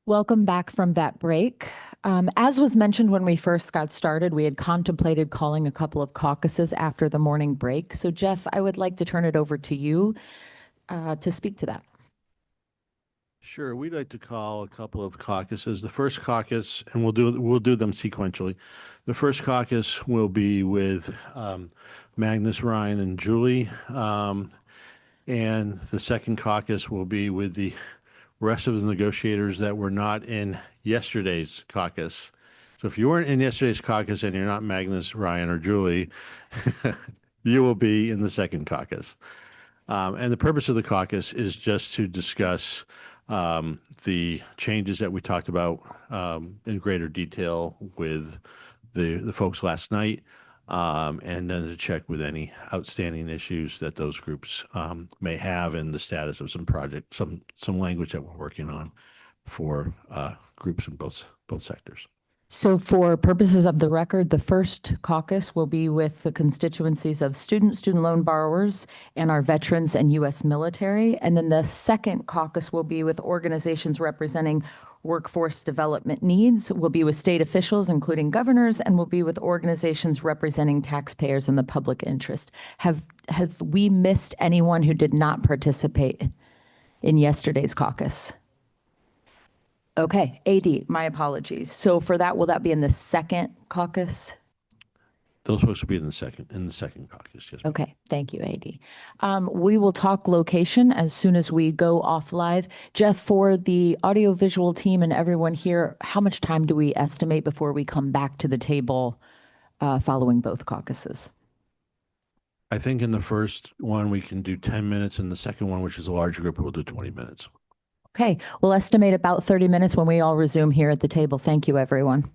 Welcome back from that break. As was mentioned when we first got started, we had contemplated calling a couple of caucuses after the morning break. So Jeff, I would like to turn it over to you to speak to that. Sure, we'd like to call a couple of caucuses. The first caucus, and we'll do them sequentially. The first caucus will be with Magnus, Ryan, and Julie, and the second caucus will be with the rest of the negotiators that were not in yesterday's caucus. So if you weren't in yesterday's caucus and you're not Magnus, Ryan, or Julie, you will be in the second caucus. And the purpose of the caucus is just to discuss the changes that we talked about in greater detail with the folks last night, and then to check with any outstanding issues that those groups may have in the status of some project, some language that we're working on for groups in both sectors. So for purposes of the record, the first caucus will be with the constituencies of student loan borrowers, and our veterans and U.S. military. And then the second caucus will be with organizations representing workforce development needs, will be with state officials, including governors, and will be with organizations representing taxpayers and the public interest. Have we missed anyone who did not participate in yesterday's caucus? Okay, AD, my apologies. So for that, will that be in the second caucus? Those folks will be in the second caucus. Yes. Okay, thank you, AD. We will talk location as soon as we go off live. Jeff, for the audiovisual team and everyone here, how much time do we estimate before we come back to the table following both caucuses? I think in the first one, we can do 10 minutes. In the second one, which is a larger group, we'll do 20 minutes. Okay, we'll estimate about 30 minutes when we all resume here at the table. Thank you, everyone.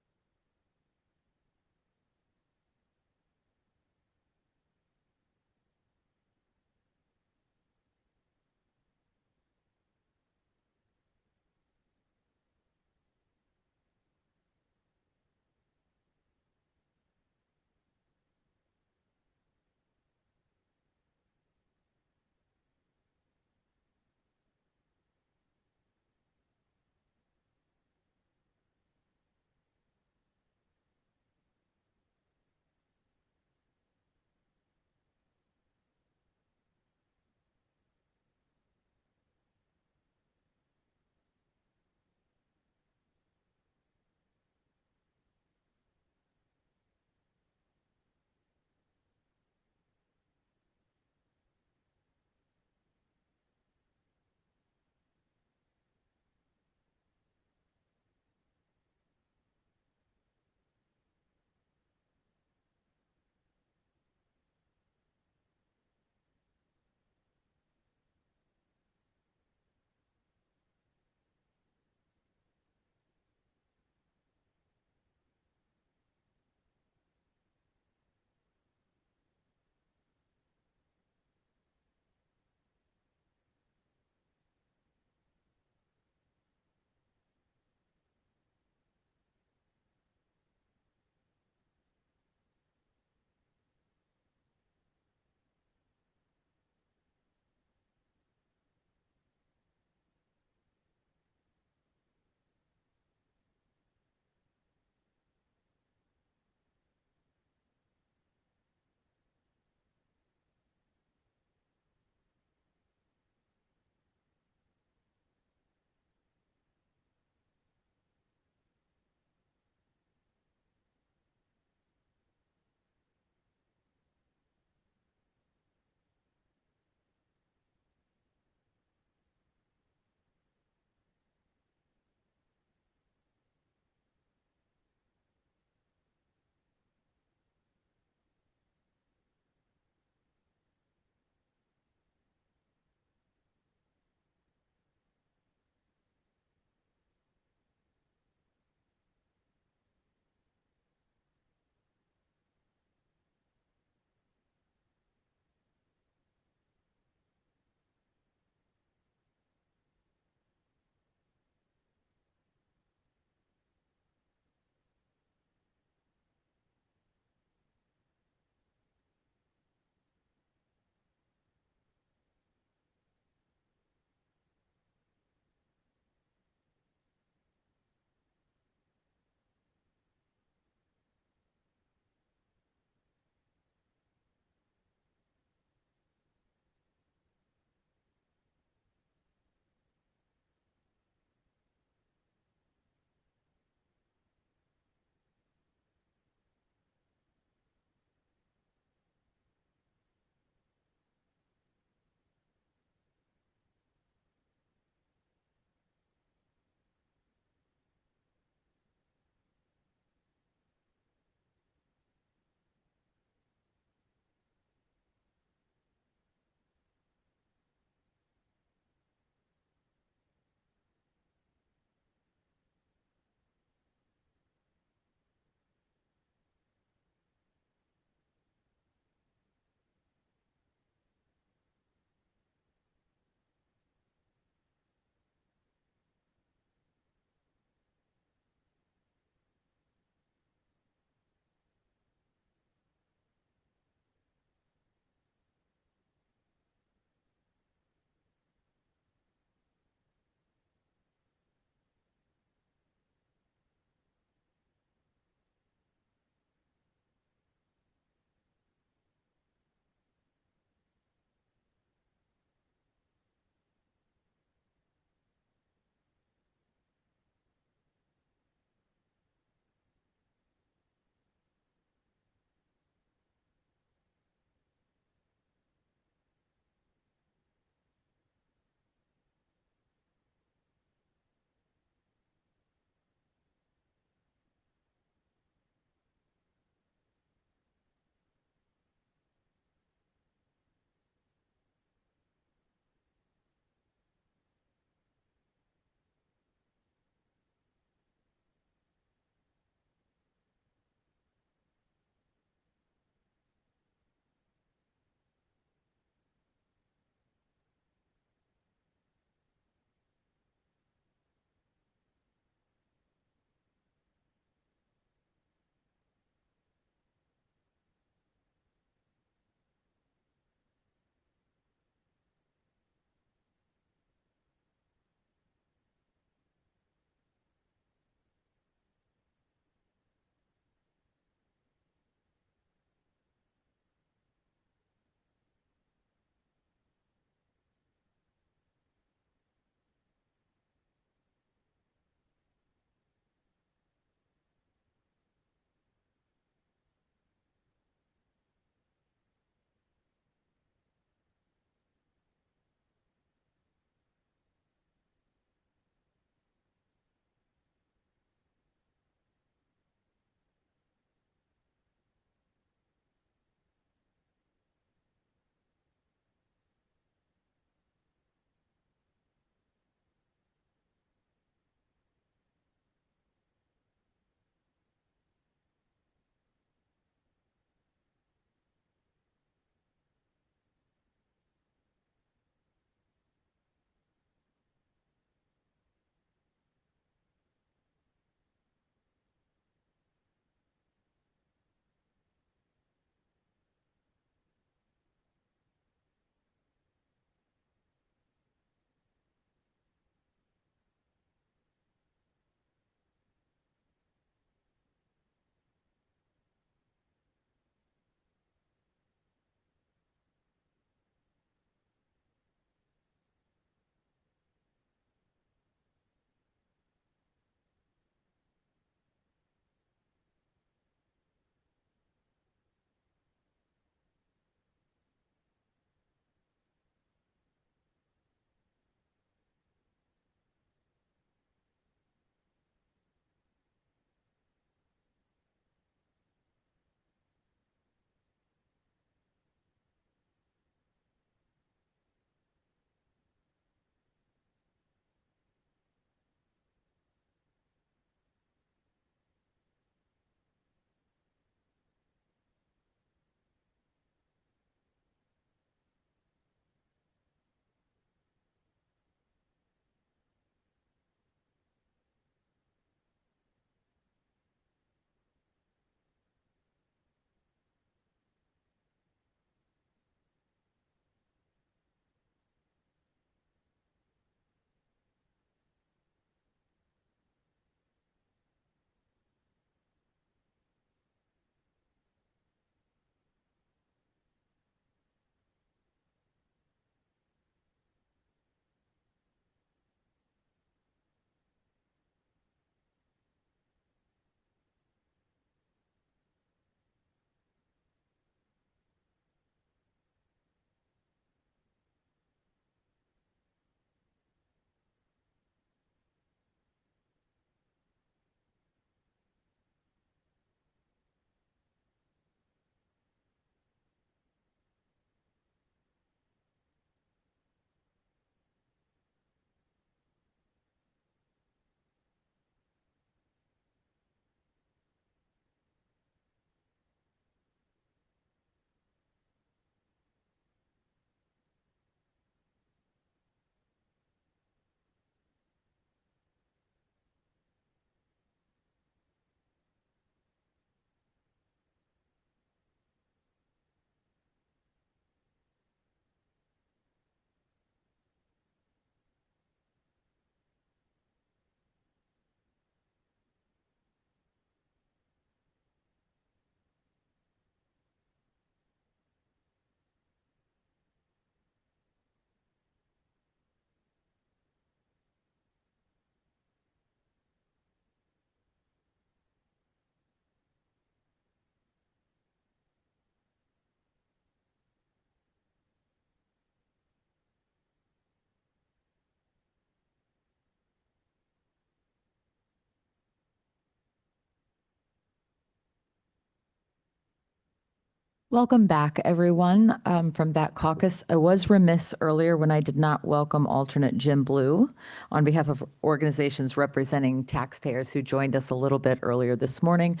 Welcome back, everyone, from that caucus. I was remiss earlier when I did not welcome alternate Jim Blue on behalf of organizations representing taxpayers who joined us a little bit earlier this morning.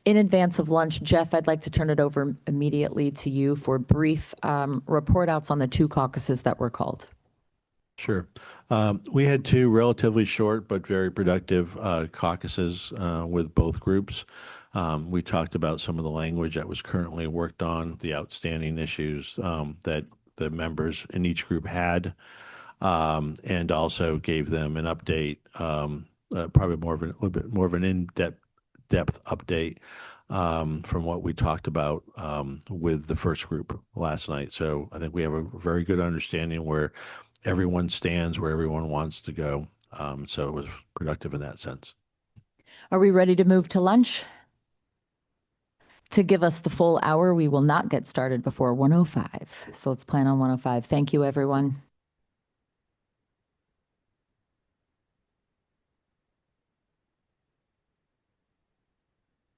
In advance of lunch, Jeff, I'd like to turn it over immediately to you for brief report outs on the 2 caucuses that were called. Sure. We had 2 relatively short but very productive caucuses with both groups. We talked about some of the language that was currently worked on, the outstanding issues that the members in each group had, and also gave them an update, probably a little bit more of an in-depth update from what we talked about with the first group last night. So I think we have a very good understanding where everyone stands, where everyone wants to go. So it was productive in that sense. Are we ready to move to lunch? To give us the full hour, we will not get started before 1:05. So let's plan on 1:05. Thank you, everyone.